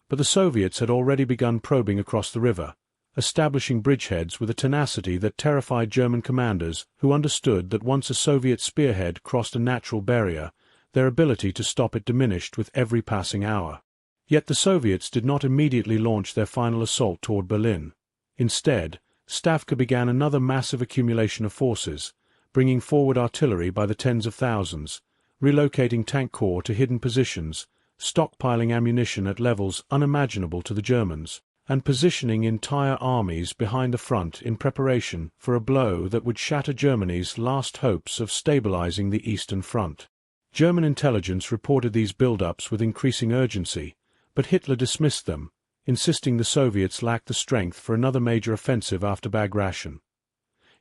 Speaker 1: but the Soviets had already begun probing across the river, establishing bridgeheads with a tenacity that terrified German commanders who understood that once a Soviet spearhead crossed a natural barrier, their ability to stop it diminished with every passing hour. Yet the Soviets did not immediately launch their final assault toward Berlin. Instead, Stavka began another massive accumulation of forces, bringing forward artillery by the tens of thousands, relocating tank corps to hidden positions, stockpiling ammunition at levels unimaginable to the Germans, and positioning entire armies behind the front in preparation for a blow that would shatter Germany's last hopes of stabilizing the Eastern Front. German intelligence reported these build-ups with increasing urgency, but Hitler dismissed them, insisting the Soviets lacked the strength for another major offensive after Bagration.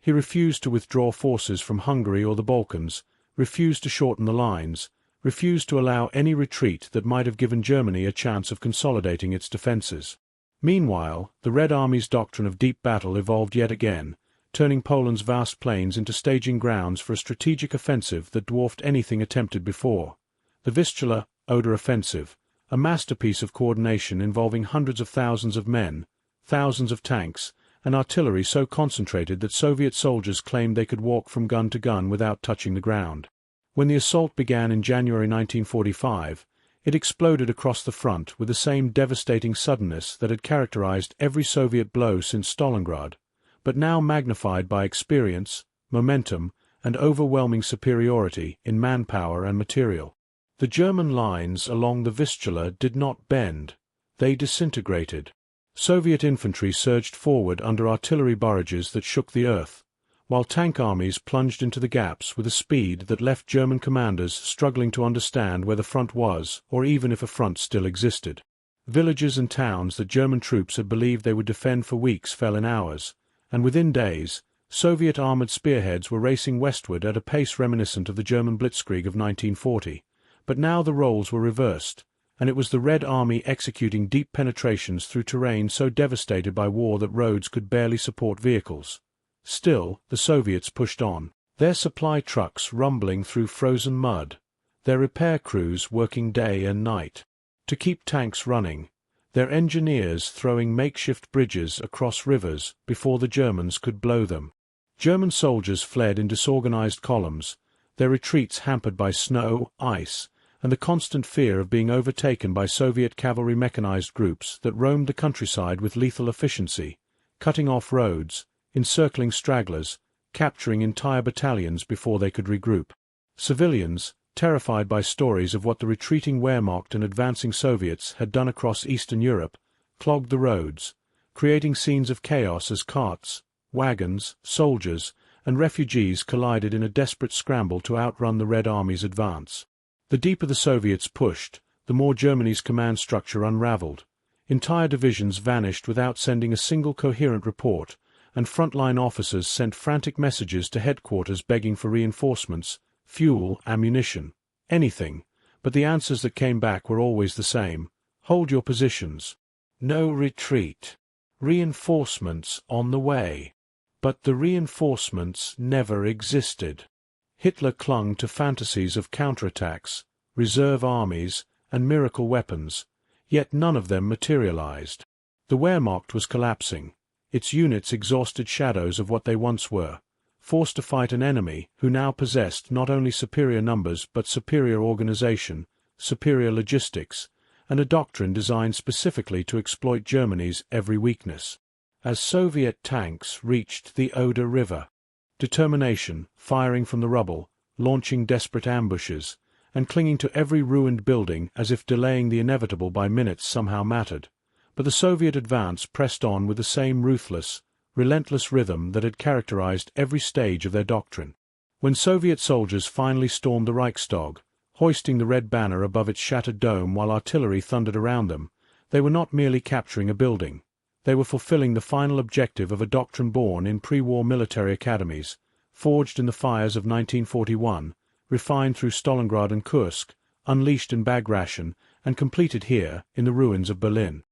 Speaker 1: He refused to withdraw forces from Hungary or the Balkans, refused to shorten the lines, refused to allow any retreat that might have given Germany a chance of consolidating its defenses. Meanwhile, the Red Army's doctrine of deep battle evolved yet again, turning Poland's vast plains into staging grounds for a strategic offensive that dwarfed anything attempted before. The Vistula-Oder offensive, a masterpiece of coordination involving hundreds of thousands of men, thousands of tanks, and artillery so concentrated that Soviet soldiers claimed they could walk from gun to gun without touching the ground. When the assault began in January 1945, it exploded across the front with the same devastating suddenness that had characterized every Soviet blow since Stalingrad, but now magnified by experience, momentum, and overwhelming superiority in manpower and material. The German lines along the Vistula did not bend, they disintegrated. Soviet infantry surged forward under artillery barrages that shook the earth, while tank armies plunged into the gaps with a speed that left German commanders struggling to understand where the front was or even if a front still existed. Villages and towns that German troops had believed they would defend for weeks fell in hours, and within days, Soviet armored spearheads were racing westward at a pace reminiscent of the German blitzkrieg of 1940. But now the roles were reversed, and it was the Red Army executing deep penetrations through terrain so devastated by war that roads could barely support vehicles. Still, the Soviets pushed on, their supply trucks rumbling through frozen mud, their repair crews working day and night to keep tanks running, their engineers throwing makeshift bridges across rivers before the Germans could blow them. German soldiers fled in disorganized columns, their retreats hampered by snow, ice, and the constant fear of being overtaken by Soviet cavalry mechanized groups that roamed the countryside with lethal efficiency, cutting off roads, encircling stragglers, capturing entire battalions before they could regroup. Civilians, terrified by stories of what the retreating Wehrmacht and advancing Soviets had done across Eastern Europe, clogged the roads, creating scenes of chaos as carts, wagons, soldiers, and refugees collided in a desperate scramble to outrun the Red Army's advance. The deeper the Soviets pushed, the more Germany's command structure unraveled. Entire divisions vanished without sending a single coherent report, and frontline officers sent frantic messages to headquarters begging for reinforcements, fuel, ammunition, anything, but the answers that came back were always the same: hold your positions. No retreat. Reinforcements on the way. But the reinforcements never existed. Hitler clung to fantasies of counterattacks, reserve armies, and miracle weapons, yet none of them materialized. The Wehrmacht was collapsing, its units exhausted shadows of what they once were, forced to fight an enemy who now possessed not only superior numbers but superior organization, superior logistics, and a doctrine designed specifically to exploit Germany's every weakness. As Soviet tanks reached the Oder River, determination, firing from the rubble, launching desperate ambushes, and clinging to every ruined building as if delaying the inevitable by minutes somehow mattered. But the Soviet advance pressed on with the same ruthless, relentless rhythm that had characterized every stage of their doctrine. When Soviet soldiers finally stormed the Reichstag, hoisting the red banner above its shattered dome while artillery thundered around them, they were not merely capturing a building. They were fulfilling the final objective of a doctrine born in pre-war military academies, forged in the fires of 1941, refined through Stalingrad and Kursk, unleashed in Bagration, and completed here in the ruins of Berlin.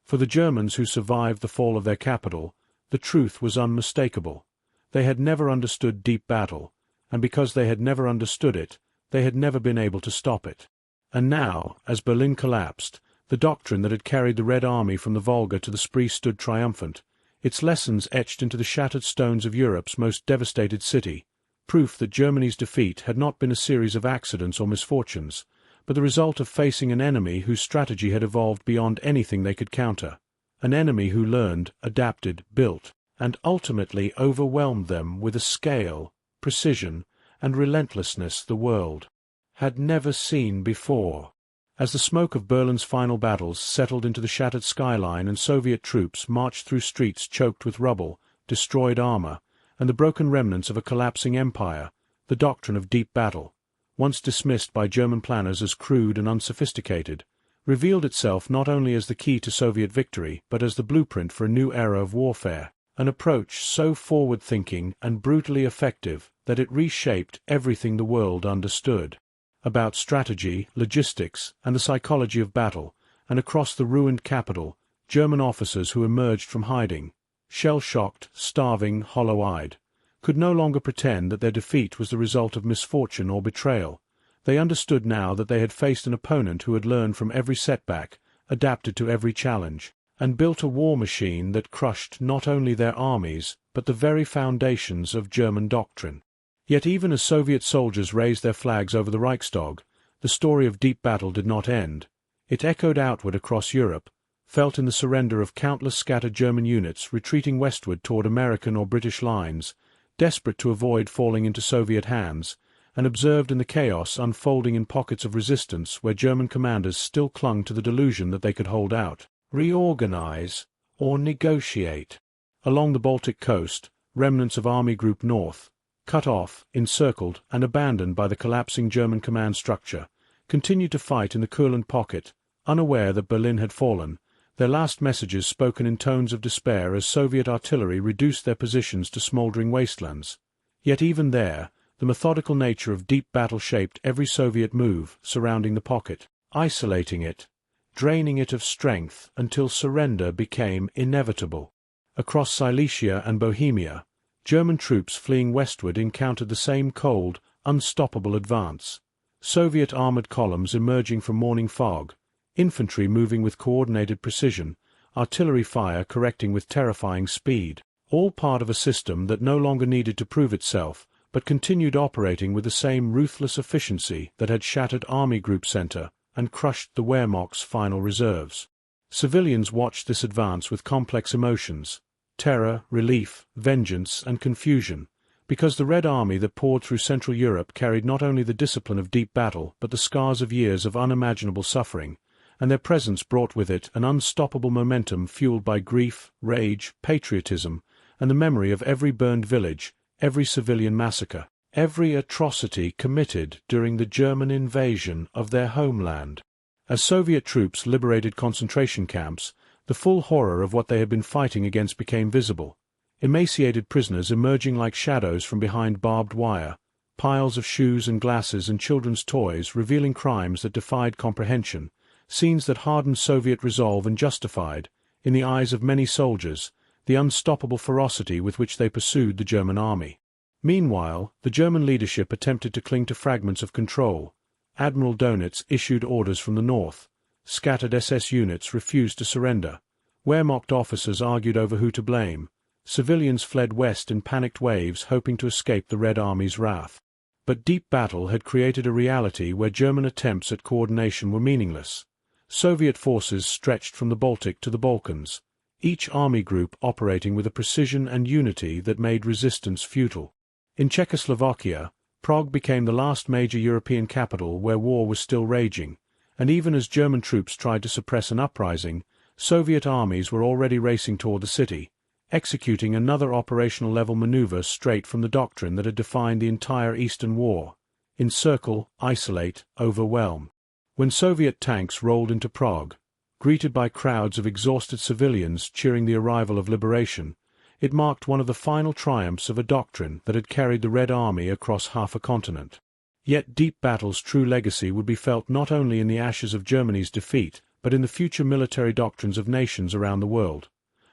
Speaker 1: For the Germans who survived the fall of their capital, the truth was unmistakable. They had never understood deep battle, and because they had never understood it, they had never been able to stop it. And now, as Berlin collapsed, the doctrine that had carried the Red Army from the Volga to the Spree stood triumphant, its lessons etched into the shattered stones of Europe's most devastated city, proof that Germany's defeat had not been a series of accidents or misfortunes, but the result of facing an enemy whose strategy had evolved beyond anything they could counter, an enemy who learned, adapted, built, and ultimately overwhelmed them with a scale, precision, and relentlessness the world had never seen before. As the smoke of Berlin's final battles settled into the shattered skyline and Soviet troops marched through streets choked with rubble, destroyed armor, and the broken remnants of a collapsing empire, the doctrine of deep battle, once dismissed by German planners as crude and unsophisticated, revealed itself not only as the key to Soviet victory but as the blueprint for a new era of warfare, an approach so forward-thinking and brutally effective that it reshaped everything the world understood about strategy, logistics, and the psychology of battle, and across the ruined capital, German officers who emerged from hiding, shell-shocked, starving, hollow-eyed, could no longer pretend that their defeat was the result of misfortune or betrayal. They understood now that they had faced an opponent who had learned from every setback, adapted to every challenge, and built a war machine that crushed not only their armies, but the very foundations of German doctrine. Yet even as Soviet soldiers raised their flags over the Reichstag, the story of deep battle did not end. It echoed outward across Europe, felt in the surrender of countless scattered German units retreating westward toward American or British lines, desperate to avoid falling into Soviet hands, and observed in the chaos unfolding in pockets of resistance where German commanders still clung to the delusion that they could hold out, reorganize, or negotiate. Along the Baltic coast, remnants of Army Group North, cut off, encircled, and abandoned by the collapsing German command structure, continued to fight in the Courland pocket, unaware that Berlin had fallen, their last messages spoken in tones of despair as Soviet artillery reduced their positions to smouldering wastelands. Yet even there, the methodical nature of deep battle shaped every Soviet move surrounding the pocket, isolating it, draining it of strength until surrender became inevitable. Across Silesia and Bohemia, German troops fleeing westward encountered the same cold, unstoppable advance. Soviet armored columns emerging from morning fog, infantry moving with coordinated precision, artillery fire correcting with terrifying speed, all part of a system that no longer needed to prove itself, but continued operating with the same ruthless efficiency that had shattered Army Group Center and crushed the Wehrmacht's final reserves. Civilians watched this advance with complex emotions, terror, relief, vengeance, and confusion, because the Red Army that poured through Central Europe carried not only the discipline of deep battle but the scars of years of unimaginable suffering, and their presence brought with it an unstoppable momentum fueled by grief, rage, patriotism, and the memory of every burned village, every civilian massacre, every atrocity committed during the German invasion of their homeland. As Soviet troops liberated concentration camps, the full horror of what they had been fighting against became visible. Emaciated prisoners emerging like shadows from behind barbed wire, piles of shoes and glasses and children's toys revealing crimes that defied comprehension, scenes that hardened Soviet resolve and justified, in the eyes of many soldiers, the unstoppable ferocity with which they pursued the German army. Meanwhile, the German leadership attempted to cling to fragments of control. Admiral Dönitz issued orders from the north. Scattered SS units refused to surrender. Wehrmacht officers argued over who to blame. Civilians fled west in panicked waves hoping to escape the Red Army's wrath. But deep battle had created a reality where German attempts at coordination were meaningless. Soviet forces stretched from the Baltic to the Balkans, each army group operating with a precision and unity that made resistance futile. In Czechoslovakia, Prague became the last major European capital where war was still raging, and even as German troops tried to suppress an uprising, Soviet armies were already racing toward the city, executing another operational-level maneuver straight from the doctrine that had defined the entire Eastern War: encircle, isolate, overwhelm. When Soviet tanks rolled into Prague, greeted by crowds of exhausted civilians cheering the arrival of liberation, it marked one of the final triumphs of a doctrine that had carried the Red Army across half a continent. Yet deep battle's true legacy would be felt not only in the ashes of Germany's defeat, but in the future military doctrines of nations around the world.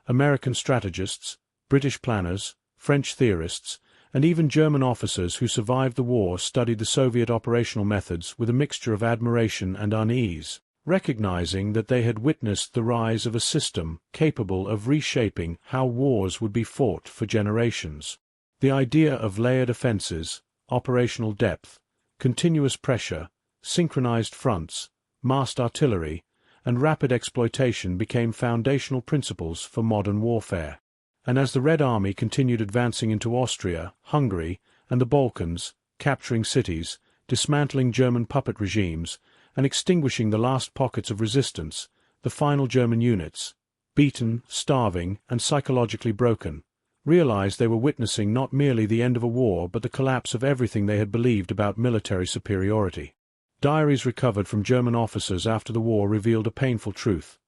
Speaker 1: American strategists, British planners, French theorists, and even German officers who survived the war studied the Soviet operational methods with a mixture of admiration and unease, recognizing that they had witnessed the rise of a system capable of reshaping how wars would be fought for generations. The idea of layered offenses, operational depth, continuous pressure, synchronized fronts, massed artillery, and rapid exploitation became foundational principles for modern warfare. And as the Red Army continued advancing into Austria, Hungary, and the Balkans, capturing cities, dismantling German puppet regimes, and extinguishing the last pockets of resistance, the final German units, beaten, starving, and psychologically broken, realized they were witnessing not merely the end of a war but the collapse of everything they had believed about military superiority. Diaries recovered from German officers after the war revealed a painful truth.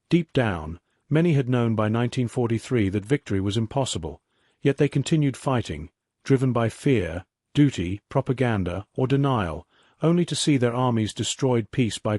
Speaker 1: Deep down, many had known by 1943 that victory was impossible, yet they continued fighting, driven by fear, duty, propaganda, or denial, only to see their armies destroyed piece by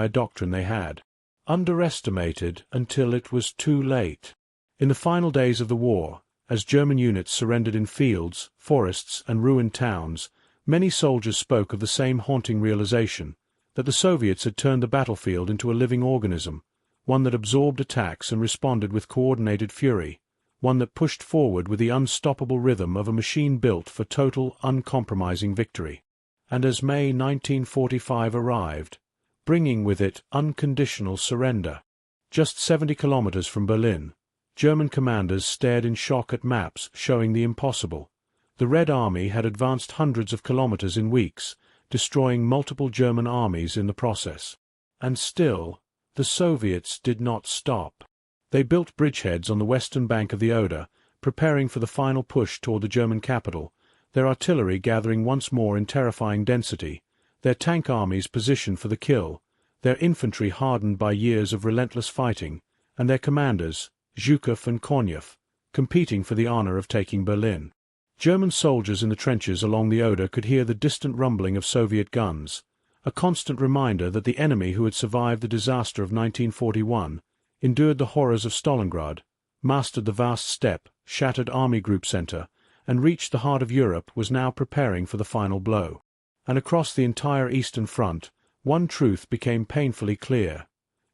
Speaker 1: a doctrine they had underestimated until it was too late. In the final days of the war, as German units surrendered in fields, forests, and ruined towns, many soldiers spoke of the same haunting realization, that the Soviets had turned the battlefield into a living organism, one that absorbed attacks and responded with coordinated fury, one that pushed forward with the unstoppable rhythm of a machine built for total, uncompromising victory. And as May 1945 arrived, bringing with it unconditional surrender, just 70 kilometers from Berlin, German commanders stared in shock at maps showing the impossible. The Red Army had advanced hundreds of kilometers in weeks, destroying multiple German armies in the process. And still, the Soviets did not stop. They built bridgeheads on the western bank of the Oder, preparing for the final push toward the German capital, their artillery gathering once more in terrifying density, their tank armies positioned for the kill, their infantry hardened by years of relentless fighting, and their commanders, Zhukov and Konyev, competing for the honor of taking Berlin. German soldiers in the trenches along the Oder could hear the distant rumbling of Soviet guns, a constant reminder that the enemy who had survived the disaster of 1941, endured the horrors of Stalingrad, mastered the vast steppe, shattered Army Group Center, and reached the heart of Europe was now preparing for the final blow. And across the entire Eastern Front, one truth became painfully clear.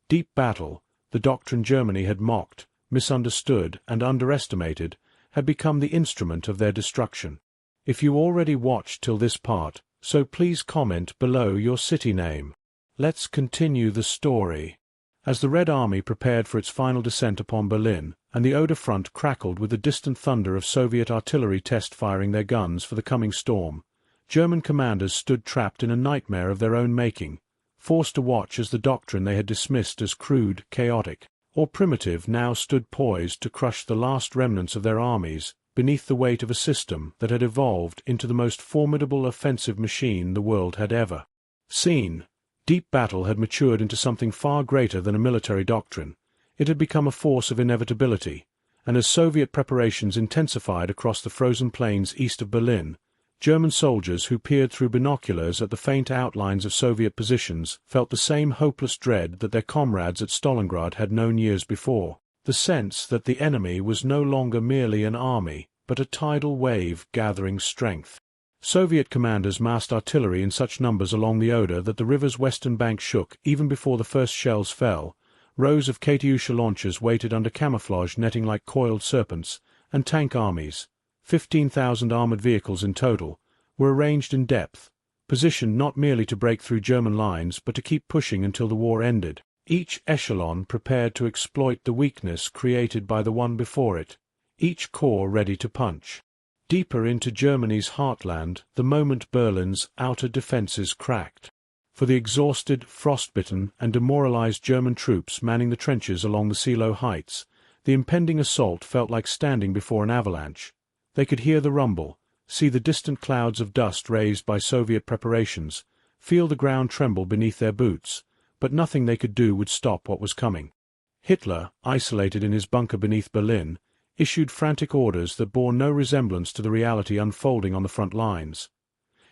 Speaker 1: Deep battle, the doctrine Germany had mocked, misunderstood, and underestimated, had become the instrument of their destruction. If you already watched till this part, so please comment below your city name. Let's continue the story. As the Red Army prepared for its final descent upon Berlin, and the Oder front crackled with the distant thunder of Soviet artillery test-firing their guns for the coming storm, German commanders stood trapped in a nightmare of their own making, forced to watch as the doctrine they had dismissed as crude, chaotic, or primitive now stood poised to crush the last remnants of their armies beneath the weight of a system that had evolved into the most formidable offensive machine the world had ever seen. Deep battle had matured into something far greater than a military doctrine. It had become a force of inevitability, and as Soviet preparations intensified across the frozen plains east of Berlin, German soldiers who peered through binoculars at the faint outlines of Soviet positions felt the same hopeless dread that their comrades at Stalingrad had known years before, the sense that the enemy was no longer merely an army, but a tidal wave gathering strength. Soviet commanders massed artillery in such numbers along the Oder that the river's western bank shook even before the first shells fell. Rows of Katyusha launchers waited under camouflage netting like coiled serpents, and tank armies, 15,000 armored vehicles in total, were arranged in depth, positioned not merely to break through German lines but to keep pushing until the war ended, each echelon prepared to exploit the weakness created by the one before it, each corps ready to punch deeper into Germany's heartland the moment Berlin's outer defences cracked. For the exhausted, frostbitten, and demoralized German troops manning the trenches along the Seelow Heights, the impending assault felt like standing before an avalanche. They could hear the rumble, see the distant clouds of dust raised by Soviet preparations, feel the ground tremble beneath their boots, but nothing they could do would stop what was coming. Hitler, isolated in his bunker beneath Berlin, issued frantic orders that bore no resemblance to the reality unfolding on the front lines.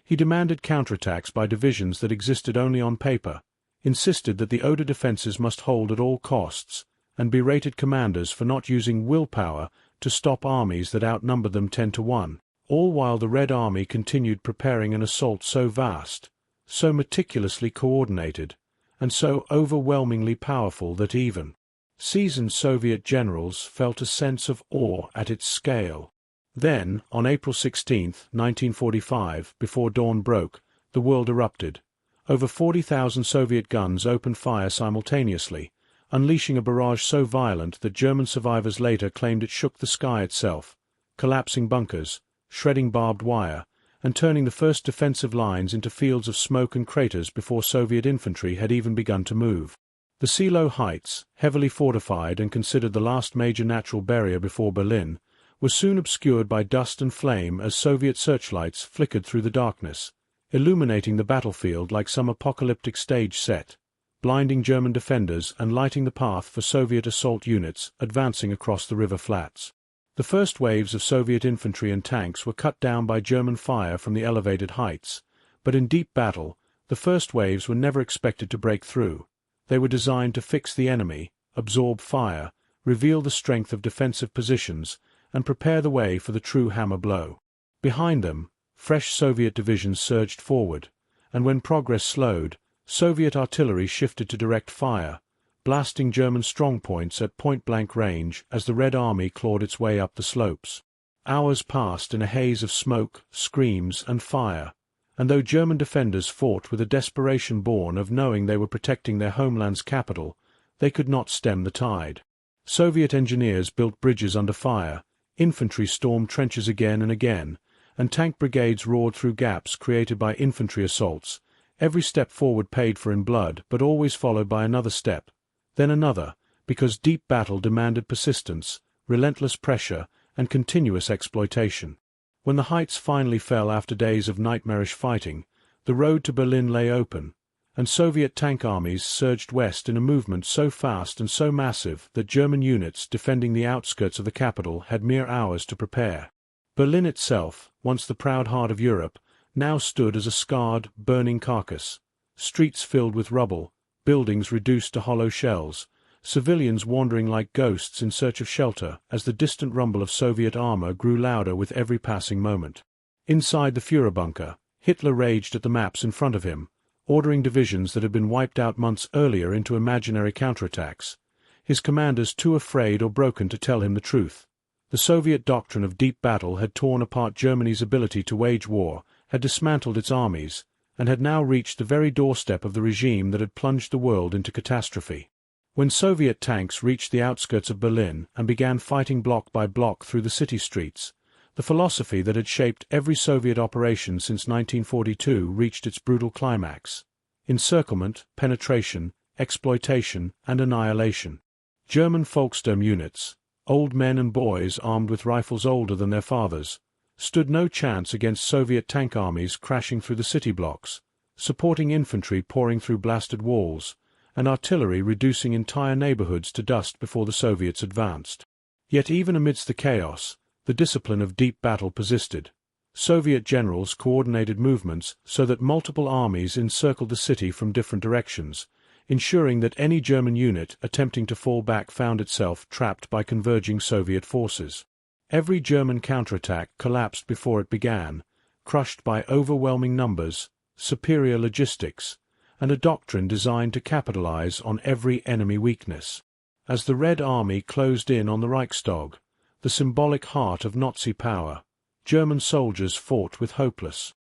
Speaker 1: He demanded counterattacks by divisions that existed only on paper. insisted that the Oder defenses must hold at all costs, and berated commanders for not using willpower to stop armies that outnumbered them 10-1, all while the Red Army continued preparing an assault so vast, so meticulously coordinated, and so overwhelmingly powerful that even seasoned Soviet generals felt a sense of awe at its scale. Then, on April 16, 1945, before dawn broke, the world erupted. Over 40,000 Soviet guns opened fire simultaneously, unleashing a barrage so violent that German survivors later claimed it shook the sky itself, collapsing bunkers, shredding barbed wire, and turning the first defensive lines into fields of smoke and craters before Soviet infantry had even begun to move. The Silo Heights, heavily fortified and considered the last major natural barrier before Berlin, was soon obscured by dust and flame as Soviet searchlights flickered through the darkness, illuminating the battlefield like some apocalyptic stage set, blinding German defenders and lighting the path for Soviet assault units advancing across the river flats. The first waves of Soviet infantry and tanks were cut down by German fire from the elevated heights, but in deep battle, the first waves were never expected to break through. They were designed to fix the enemy, absorb fire, reveal the strength of defensive positions, and prepare the way for the true hammer blow. Behind them, fresh Soviet divisions surged forward, and when progress slowed, Soviet artillery shifted to direct fire, blasting German strongpoints at point-blank range as the Red Army clawed its way up the slopes. Hours passed in a haze of smoke, screams, and fire, and though German defenders fought with a desperation born of knowing they were protecting their homeland's capital, they could not stem the tide. Soviet engineers built bridges under fire, infantry stormed trenches again and again, and tank brigades roared through gaps created by infantry assaults, every step forward paid for in blood but always followed by another step, then another, because deep battle demanded persistence, relentless pressure, and continuous exploitation. When the heights finally fell after days of nightmarish fighting, the road to Berlin lay open, and Soviet tank armies surged west in a movement so fast and so massive that German units defending the outskirts of the capital had mere hours to prepare. Berlin itself, once the proud heart of Europe, now stood as a scarred, burning carcass, streets filled with rubble, buildings reduced to hollow shells, civilians wandering like ghosts in search of shelter as the distant rumble of Soviet armor grew louder with every passing moment. Inside the Führerbunker, Hitler raged at the maps in front of him, ordering divisions that had been wiped out months earlier into imaginary counterattacks, his commanders too afraid or broken to tell him the truth. The Soviet doctrine of deep battle had torn apart Germany's ability to wage war, had dismantled its armies, and had now reached the very doorstep of the regime that had plunged the world into catastrophe. When Soviet tanks reached the outskirts of Berlin and began fighting block by block through the city streets, the philosophy that had shaped every Soviet operation since 1942 reached its brutal climax: encirclement, penetration, exploitation, and annihilation. German Volkssturm units, old men and boys armed with rifles older than their fathers, stood no chance against Soviet tank armies crashing through the city blocks, supporting infantry pouring through blasted walls, and artillery reducing entire neighborhoods to dust before the Soviets advanced. Yet even amidst the chaos, the discipline of deep battle persisted. Soviet generals coordinated movements so that multiple armies encircled the city from different directions, ensuring that any German unit attempting to fall back found itself trapped by converging Soviet forces. Every German counterattack collapsed before it began, crushed by overwhelming numbers, superior logistics, and a doctrine designed to capitalize on every enemy weakness. As the Red Army closed in on the Reichstag, the symbolic heart of Nazi power, German soldiers fought with hopeless.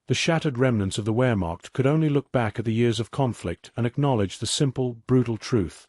Speaker 1: The shattered remnants of the Wehrmacht could only look back at the years of conflict and acknowledge the simple, brutal truth.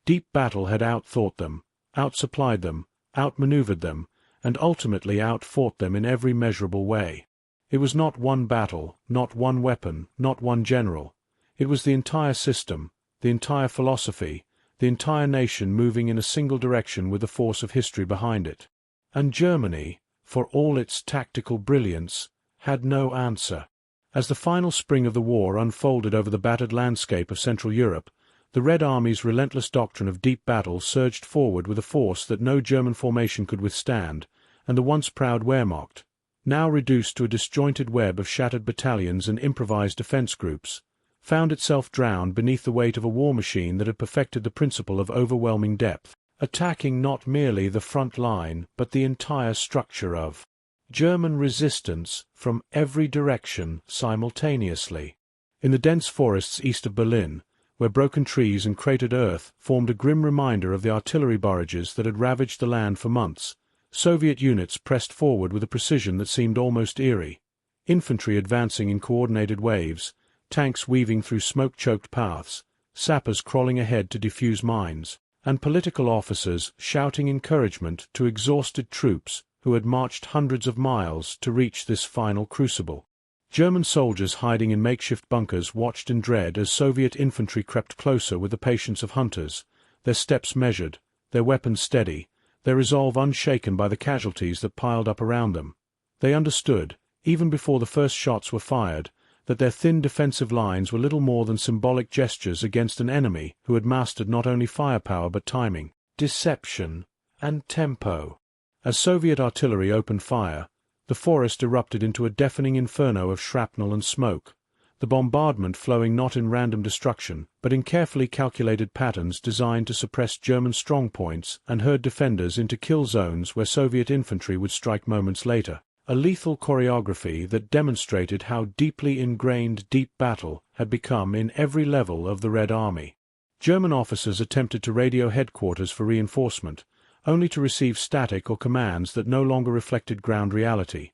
Speaker 1: Deep battle had outthought them, outsupplied them, outmaneuvered them, and ultimately outfought them in every measurable way. It was not one battle, not one weapon, not one general. It was the entire system, the entire philosophy, the entire nation moving in a single direction with the force of history behind it. And Germany, for all its tactical brilliance, had no answer. As the final spring of the war unfolded over the battered landscape of Central Europe, the Red Army's relentless doctrine of deep battle surged forward with a force that no German formation could withstand, and the once proud Wehrmacht, now reduced to a disjointed web of shattered battalions and improvised defense groups, found itself drowned beneath the weight of a war machine that had perfected the principle of overwhelming depth, attacking not merely the front line but the entire structure of German resistance from every direction simultaneously. In the dense forests east of Berlin, where broken trees and cratered earth formed a grim reminder of the artillery barrages that had ravaged the land for months, Soviet units pressed forward with a precision that seemed almost eerie. Infantry advancing in coordinated waves, tanks weaving through smoke-choked paths, sappers crawling ahead to defuse mines, and political officers shouting encouragement to exhausted troops who had marched hundreds of miles to reach this final crucible. German soldiers hiding in makeshift bunkers watched in dread as Soviet infantry crept closer with the patience of hunters, their steps measured, their weapons steady, their resolve unshaken by the casualties that piled up around them. They understood, even before the first shots were fired, that their thin defensive lines were little more than symbolic gestures against an enemy who had mastered not only firepower but timing, deception, and tempo. As Soviet artillery opened fire, the forest erupted into a deafening inferno of shrapnel and smoke, the bombardment flowing not in random destruction but in carefully calculated patterns designed to suppress German strongpoints and herd defenders into kill zones where Soviet infantry would strike moments later. A lethal choreography that demonstrated how deeply ingrained deep battle had become in every level of the Red Army. German officers attempted to radio headquarters for reinforcement, only to receive static or commands that no longer reflected ground reality.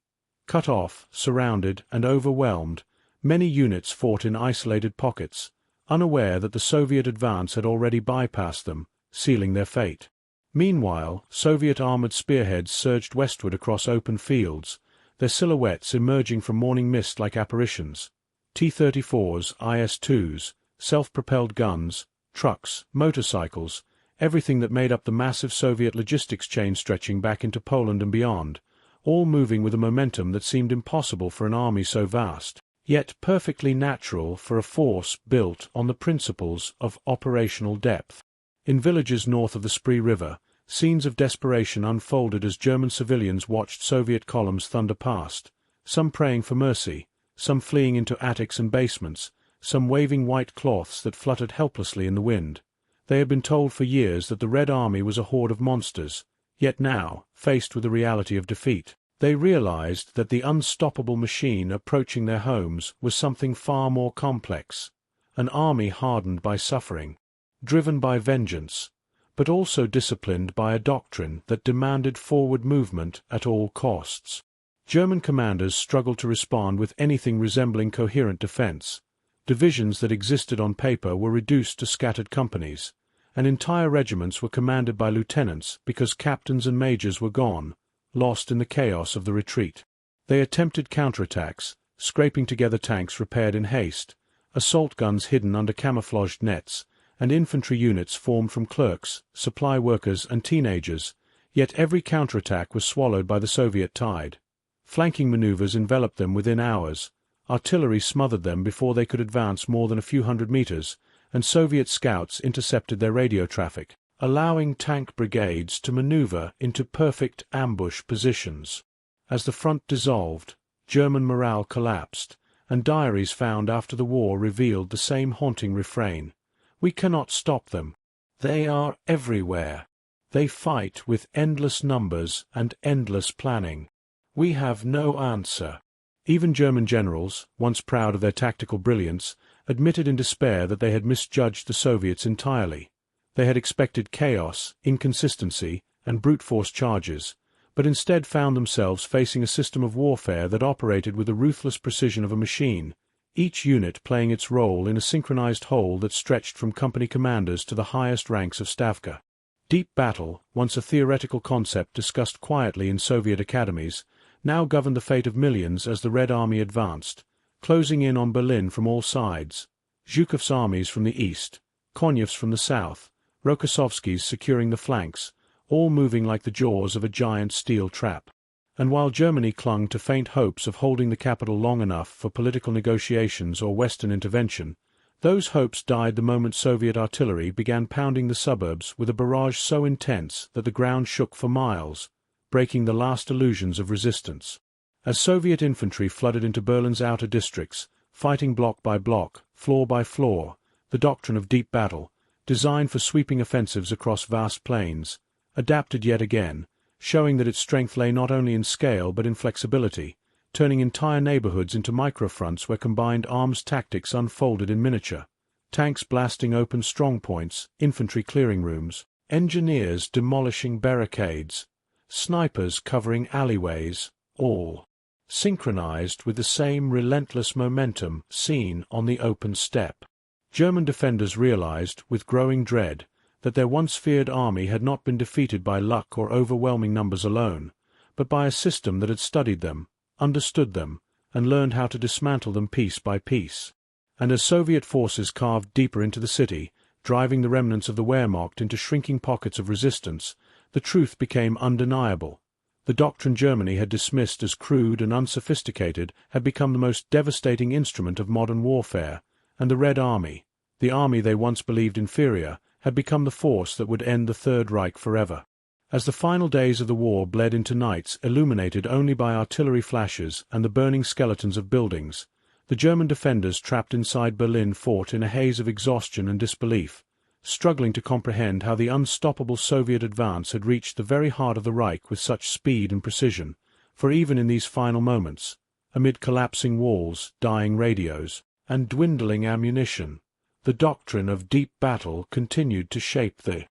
Speaker 1: Cut off, surrounded, and overwhelmed, many units fought in isolated pockets, unaware that the Soviet advance had already bypassed them, sealing their fate. Meanwhile, Soviet armored spearheads surged westward across open fields, their silhouettes emerging from morning mist like apparitions. T-34s, IS-2s, self-propelled guns, trucks, motorcycles, everything that made up the massive Soviet logistics chain stretching back into Poland and beyond, all moving with a momentum that seemed impossible for an army so vast, yet perfectly natural for a force built on the principles of operational depth. In villages north of the Spree River, scenes of desperation unfolded as German civilians watched Soviet columns thunder past, some praying for mercy, some fleeing into attics and basements, some waving white cloths that fluttered helplessly in the wind. They had been told for years that the Red Army was a horde of monsters, yet now, faced with the reality of defeat, they realized that the unstoppable machine approaching their homes was something far more complex, an army hardened by suffering, driven by vengeance, but also disciplined by a doctrine that demanded forward movement at all costs. German commanders struggled to respond with anything resembling coherent defense. Divisions that existed on paper were reduced to scattered companies, and entire regiments were commanded by lieutenants because captains and majors were gone, lost in the chaos of the retreat. They attempted counterattacks, scraping together tanks repaired in haste, assault guns hidden under camouflaged nets, and infantry units formed from clerks, supply workers, and teenagers, yet every counterattack was swallowed by the Soviet tide. Flanking maneuvers enveloped them within hours, artillery smothered them before they could advance more than a few hundred meters, and Soviet scouts intercepted their radio traffic, allowing tank brigades to maneuver into perfect ambush positions. As the front dissolved, German morale collapsed, and diaries found after the war revealed the same haunting refrain: "We cannot stop them. They are everywhere. They fight with endless numbers and endless planning. We have no answer." Even German generals, once proud of their tactical brilliance, admitted in despair that they had misjudged the Soviets entirely. They had expected chaos, inconsistency, and brute force charges, but instead found themselves facing a system of warfare that operated with the ruthless precision of a machine, each unit playing its role in a synchronized whole that stretched from company commanders to the highest ranks of Stavka. Deep battle, once a theoretical concept discussed quietly in Soviet academies, now governed the fate of millions as the Red Army advanced, closing in on Berlin from all sides. Zhukov's armies from the east, Konyev's from the south, Rokossovsky's securing the flanks, all moving like the jaws of a giant steel trap. And while Germany clung to faint hopes of holding the capital long enough for political negotiations or Western intervention, those hopes died the moment Soviet artillery began pounding the suburbs with a barrage so intense that the ground shook for miles, breaking the last illusions of resistance. As Soviet infantry flooded into Berlin's outer districts, fighting block by block, floor by floor, the doctrine of deep battle, designed for sweeping offensives across vast plains, adapted yet again, showing that its strength lay not only in scale but in flexibility, turning entire neighborhoods into microfronts where combined arms tactics unfolded in miniature. Tanks blasting open strongpoints, infantry clearing rooms, engineers demolishing barricades, snipers covering alleyways, all synchronized with the same relentless momentum seen on the open steppe. German defenders realized, with growing dread, that their once feared army had not been defeated by luck or overwhelming numbers alone, but by a system that had studied them, understood them, and learned how to dismantle them piece by piece. And as Soviet forces carved deeper into the city, driving the remnants of the Wehrmacht into shrinking pockets of resistance, the truth became undeniable. The doctrine Germany had dismissed as crude and unsophisticated had become the most devastating instrument of modern warfare, and the Red Army, the army they once believed inferior, had become the force that would end the Third Reich forever. As the final days of the war bled into nights illuminated only by artillery flashes and the burning skeletons of buildings, the German defenders trapped inside Berlin fought in a haze of exhaustion and disbelief, struggling to comprehend how the unstoppable Soviet advance had reached the very heart of the Reich with such speed and precision, for even in these final moments, amid collapsing walls, dying radios, and dwindling ammunition, the doctrine of deep battle continued to shape the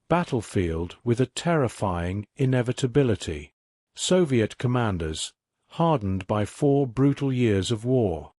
Speaker 1: battlefield with a terrifying inevitability. Soviet commanders, hardened by 4 brutal years of war,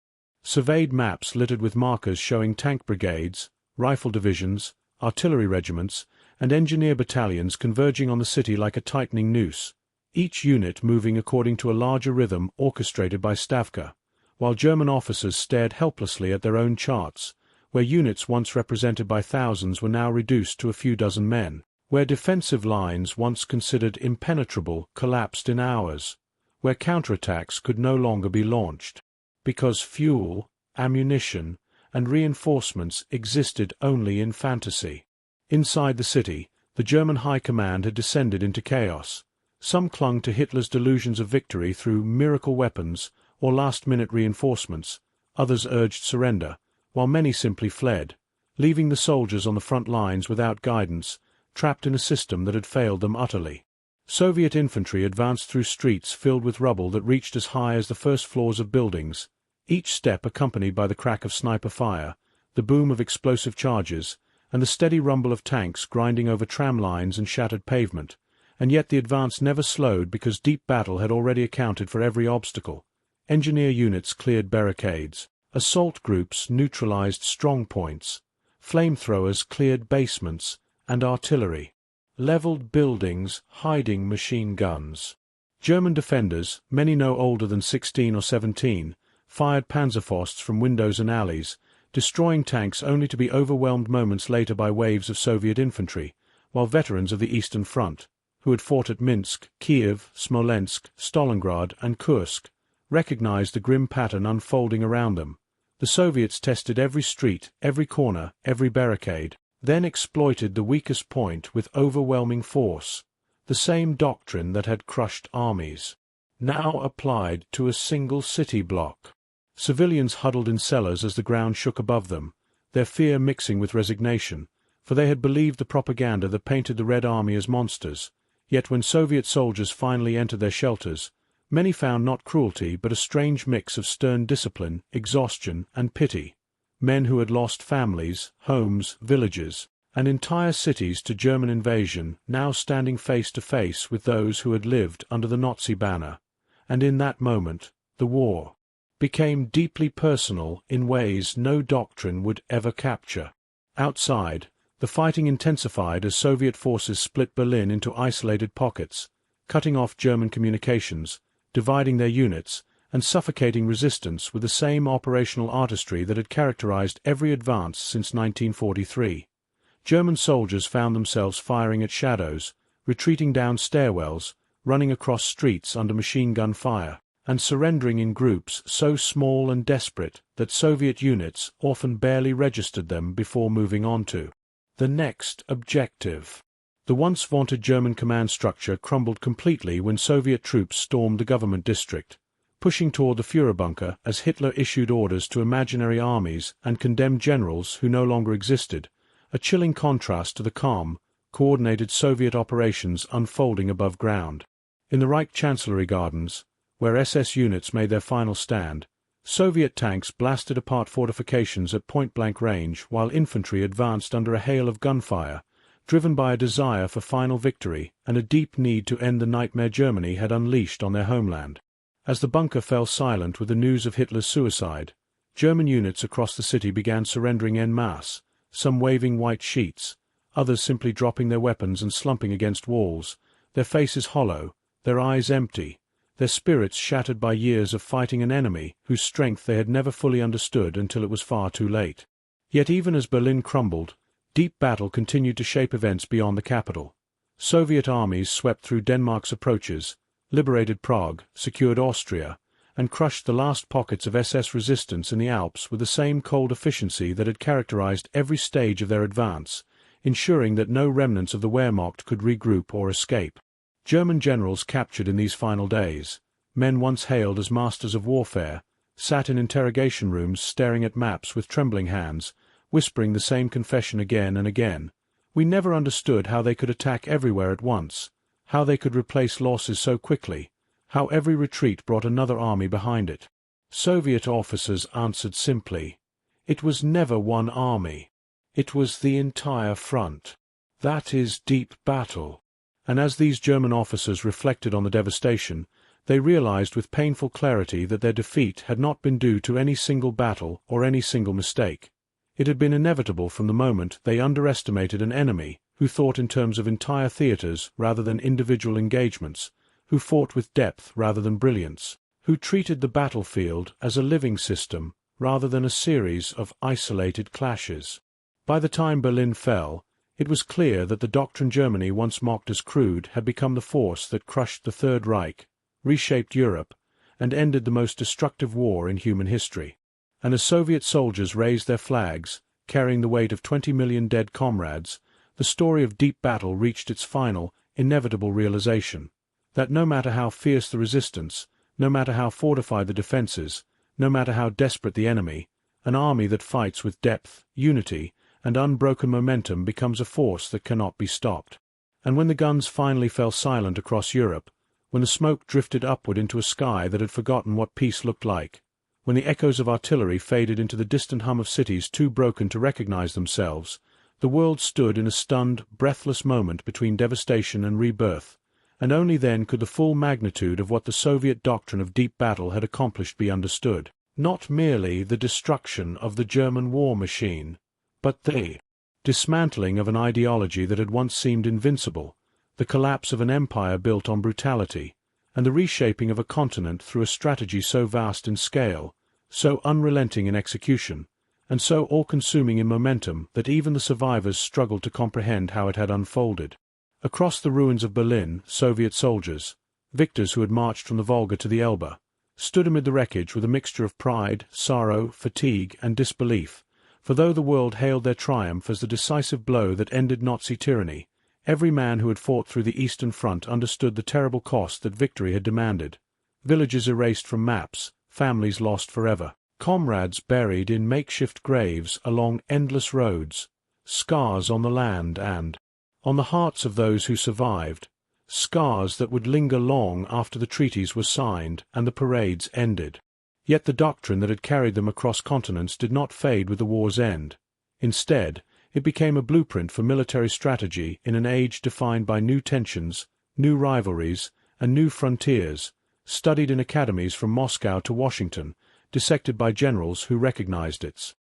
Speaker 1: surveyed maps littered with markers showing tank brigades, rifle divisions, artillery regiments, and engineer battalions converging on the city like a tightening noose, each unit moving according to a larger rhythm orchestrated by Stavka, while German officers stared helplessly at their own charts, where units once represented by thousands were now reduced to a few dozen men, where defensive lines once considered impenetrable collapsed in hours, where counterattacks could no longer be launched, because fuel, ammunition, and reinforcements existed only in fantasy. Inside the city, the German High Command had descended into chaos. Some clung to Hitler's delusions of victory through miracle weapons or last-minute reinforcements, others urged surrender, while many simply fled, leaving the soldiers on the front lines without guidance, trapped in a system that had failed them utterly. Soviet infantry advanced through streets filled with rubble that reached as high as the first floors of buildings, each step accompanied by the crack of sniper fire, the boom of explosive charges, and the steady rumble of tanks grinding over tram lines and shattered pavement, and yet the advance never slowed because deep battle had already accounted for every obstacle. Engineer units cleared barricades, assault groups neutralized strong points, flamethrowers cleared basements, and artillery leveled buildings hiding machine guns. German defenders, many no older than 16 or 17, fired Panzerfausts from windows and alleys, destroying tanks only to be overwhelmed moments later by waves of Soviet infantry, while veterans of the Eastern Front, who had fought at Minsk, Kiev, Smolensk, Stalingrad, and Kursk, recognized the grim pattern unfolding around them. The Soviets tested every street, every corner, every barricade, then exploited the weakest point with overwhelming force, the same doctrine that had crushed armies, now applied to a single city block. Civilians huddled in cellars as the ground shook above them, their fear mixing with resignation, for they had believed the propaganda that painted the Red Army as monsters. Yet when Soviet soldiers finally entered their shelters, many found not cruelty but a strange mix of stern discipline, exhaustion, and pity. Men who had lost families, homes, villages, and entire cities to German invasion now standing face to face with those who had lived under the Nazi banner. And in that moment, the war became deeply personal in ways no doctrine would ever capture. Outside, the fighting intensified as Soviet forces split Berlin into isolated pockets, cutting off German communications, dividing their units, and suffocating resistance with the same operational artistry that had characterized every advance since 1943. German soldiers found themselves firing at shadows, retreating down stairwells, running across streets under machine gun fire, and surrendering in groups so small and desperate that Soviet units often barely registered them before moving on to the next objective. The once vaunted German command structure crumbled completely when Soviet troops stormed the government district, pushing toward the Führerbunker as Hitler issued orders to imaginary armies and condemned generals who no longer existed, a chilling contrast to the calm, coordinated Soviet operations unfolding above ground. In the Reich Chancellery Gardens, where SS units made their final stand, Soviet tanks blasted apart fortifications at point-blank range while infantry advanced under a hail of gunfire, driven by a desire for final victory and a deep need to end the nightmare Germany had unleashed on their homeland. As the bunker fell silent with the news of Hitler's suicide, German units across the city began surrendering en masse, some waving white sheets, others simply dropping their weapons and slumping against walls, their faces hollow, their eyes empty, their spirits shattered by years of fighting an enemy whose strength they had never fully understood until it was far too late. Yet even as Berlin crumbled, deep battle continued to shape events beyond the capital. Soviet armies swept through Denmark's approaches, liberated Prague, secured Austria, and crushed the last pockets of SS resistance in the Alps with the same cold efficiency that had characterized every stage of their advance, ensuring that no remnants of the Wehrmacht could regroup or escape. German generals captured in these final days, men once hailed as masters of warfare, sat in interrogation rooms staring at maps with trembling hands, whispering the same confession again and again. We never understood how they could attack everywhere at once, how they could replace losses so quickly, how every retreat brought another army behind it. Soviet officers answered simply, "It was never one army. It was the entire front. That is deep battle." And as these German officers reflected on the devastation, they realized with painful clarity that their defeat had not been due to any single battle or any single mistake. It had been inevitable from the moment they underestimated an enemy who thought in terms of entire theaters rather than individual engagements, who fought with depth rather than brilliance, who treated the battlefield as a living system rather than a series of isolated clashes. By the time Berlin fell, it was clear that the doctrine Germany once mocked as crude had become the force that crushed the Third Reich, reshaped Europe, and ended the most destructive war in human history. And as Soviet soldiers raised their flags, carrying the weight of 20 million dead comrades, the story of deep battle reached its final, inevitable realization, that no matter how fierce the resistance, no matter how fortified the defenses, no matter how desperate the enemy, an army that fights with depth, unity, and unbroken momentum becomes a force that cannot be stopped. And when the guns finally fell silent across Europe, when the smoke drifted upward into a sky that had forgotten what peace looked like, when the echoes of artillery faded into the distant hum of cities too broken to recognize themselves, the world stood in a stunned, breathless moment between devastation and rebirth, and only then could the full magnitude of what the Soviet doctrine of deep battle had accomplished be understood. Not merely the destruction of the German war machine, but the dismantling of an ideology that had once seemed invincible, the collapse of an empire built on brutality, and the reshaping of a continent through a strategy so vast in scale, so unrelenting in execution, and so all-consuming in momentum that even the survivors struggled to comprehend how it had unfolded. Across the ruins of Berlin, Soviet soldiers, victors who had marched from the Volga to the Elbe, stood amid the wreckage with a mixture of pride, sorrow, fatigue, and disbelief, for though the world hailed their triumph as the decisive blow that ended Nazi tyranny, every man who had fought through the Eastern Front understood the terrible cost that victory had demanded. Villages erased from maps, families lost forever, comrades buried in makeshift graves along endless roads, scars on the land and on the hearts of those who survived, scars that would linger long after the treaties were signed and the parades ended. Yet the doctrine that had carried them across continents did not fade with the war's end. Instead, it became a blueprint for military strategy in an age defined by new tensions, new rivalries, and new frontiers, studied in academies from Moscow to Washington, dissected by generals who recognized its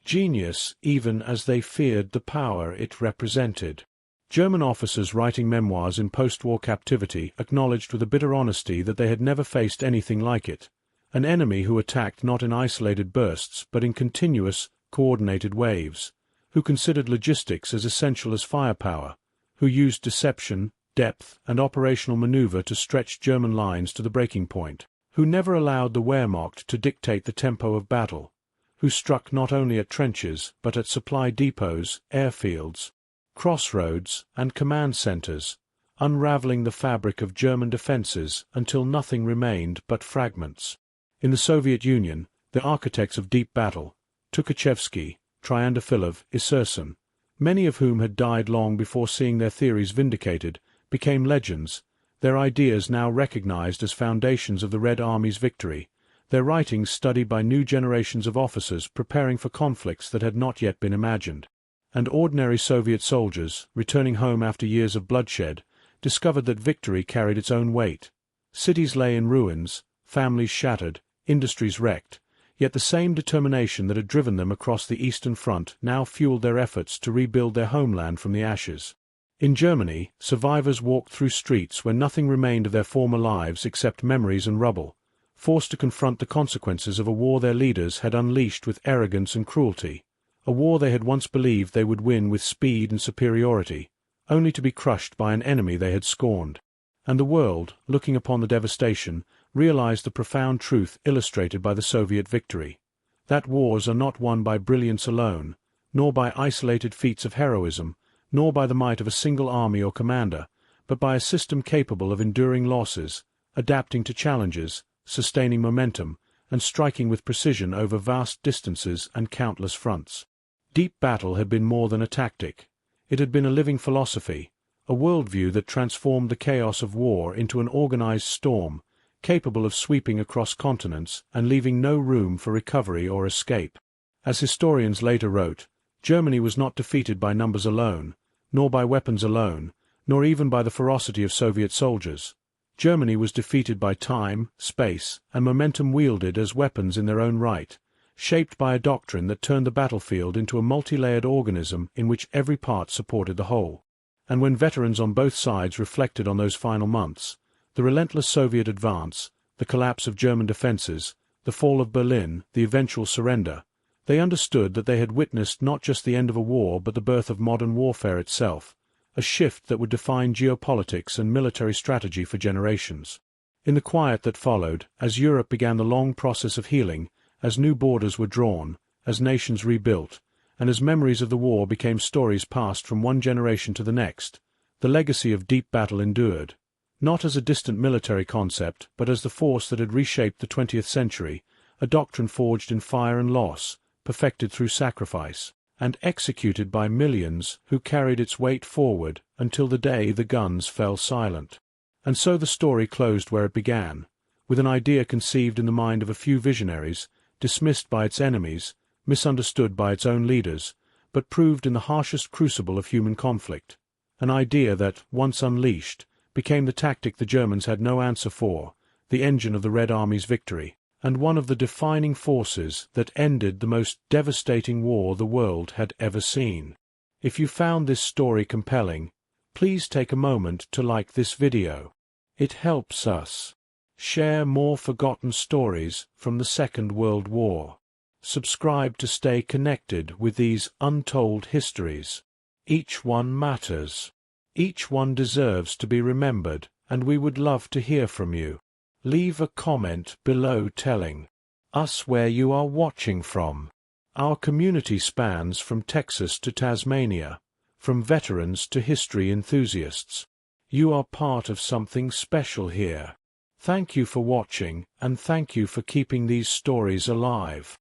Speaker 1: genius even as they feared the power it represented. German officers writing memoirs in post-war captivity acknowledged with a bitter honesty that they had never faced anything like it. An enemy who attacked not in isolated bursts but in continuous, coordinated waves, who considered logistics as essential as firepower, who used deception, depth, and operational maneuver to stretch German lines to the breaking point, who never allowed the Wehrmacht to dictate the tempo of battle, who struck not only at trenches but at supply depots, airfields, crossroads, and command centers, unraveling the fabric of German defenses until nothing remained but fragments. In the Soviet Union, the architects of deep battle, Tukhachevsky, Tryandafilov, Iserson, many of whom had died long before seeing their theories vindicated, became legends, their ideas now recognized as foundations of the Red Army's victory, their writings studied by new generations of officers preparing for conflicts that had not yet been imagined. And ordinary Soviet soldiers, returning home after years of bloodshed, discovered that victory carried its own weight. Cities lay in ruins, families shattered, industries wrecked, yet the same determination that had driven them across the Eastern Front now fueled their efforts to rebuild their homeland from the ashes. In Germany, survivors walked through streets where nothing remained of their former lives except memories and rubble, forced to confront the consequences of a war their leaders had unleashed with arrogance and cruelty, a war they had once believed they would win with speed and superiority, only to be crushed by an enemy they had scorned. And the world, looking upon the devastation, realized the profound truth illustrated by the Soviet victory, that wars are not won by brilliance alone, nor by isolated feats of heroism, nor by the might of a single army or commander, but by a system capable of enduring losses, adapting to challenges, sustaining momentum, and striking with precision over vast distances and countless fronts. Deep battle had been more than a tactic. It had been a living philosophy, a worldview that transformed the chaos of war into an organized storm, capable of sweeping across continents and leaving no room for recovery or escape. As historians later wrote, Germany was not defeated by numbers alone, nor by weapons alone, nor even by the ferocity of Soviet soldiers. Germany was defeated by time, space, and momentum wielded as weapons in their own right, shaped by a doctrine that turned the battlefield into a multi-layered organism in which every part supported the whole. And when veterans on both sides reflected on those final months, the relentless Soviet advance, the collapse of German defenses, the fall of Berlin, the eventual surrender, they understood that they had witnessed not just the end of a war but the birth of modern warfare itself, a shift that would define geopolitics and military strategy for generations. In the quiet that followed, as Europe began the long process of healing, as new borders were drawn, as nations rebuilt, and as memories of the war became stories passed from one generation to the next, the legacy of deep battle endured, not as a distant military concept but as the force that had reshaped the 20th century, a doctrine forged in fire and loss, perfected through sacrifice, and executed by millions who carried its weight forward until the day the guns fell silent. And so the story closed where it began, with an idea conceived in the mind of a few visionaries, dismissed by its enemies, misunderstood by its own leaders, but proved in the harshest crucible of human conflict, an idea that, once unleashed, became the tactic the Germans had no answer for, the engine of the Red Army's victory, and one of the defining forces that ended the most devastating war the world had ever seen. If you found this story compelling, please take a moment to like this video. It helps us share more forgotten stories from the Second World War. Subscribe to stay connected with these untold histories. Each one matters. Each one deserves to be remembered, and we would love to hear from you. Leave a comment below telling us where you are watching from. Our community spans from Texas to Tasmania, from veterans to history enthusiasts. You are part of something special here. Thank you for watching, and thank you for keeping these stories alive.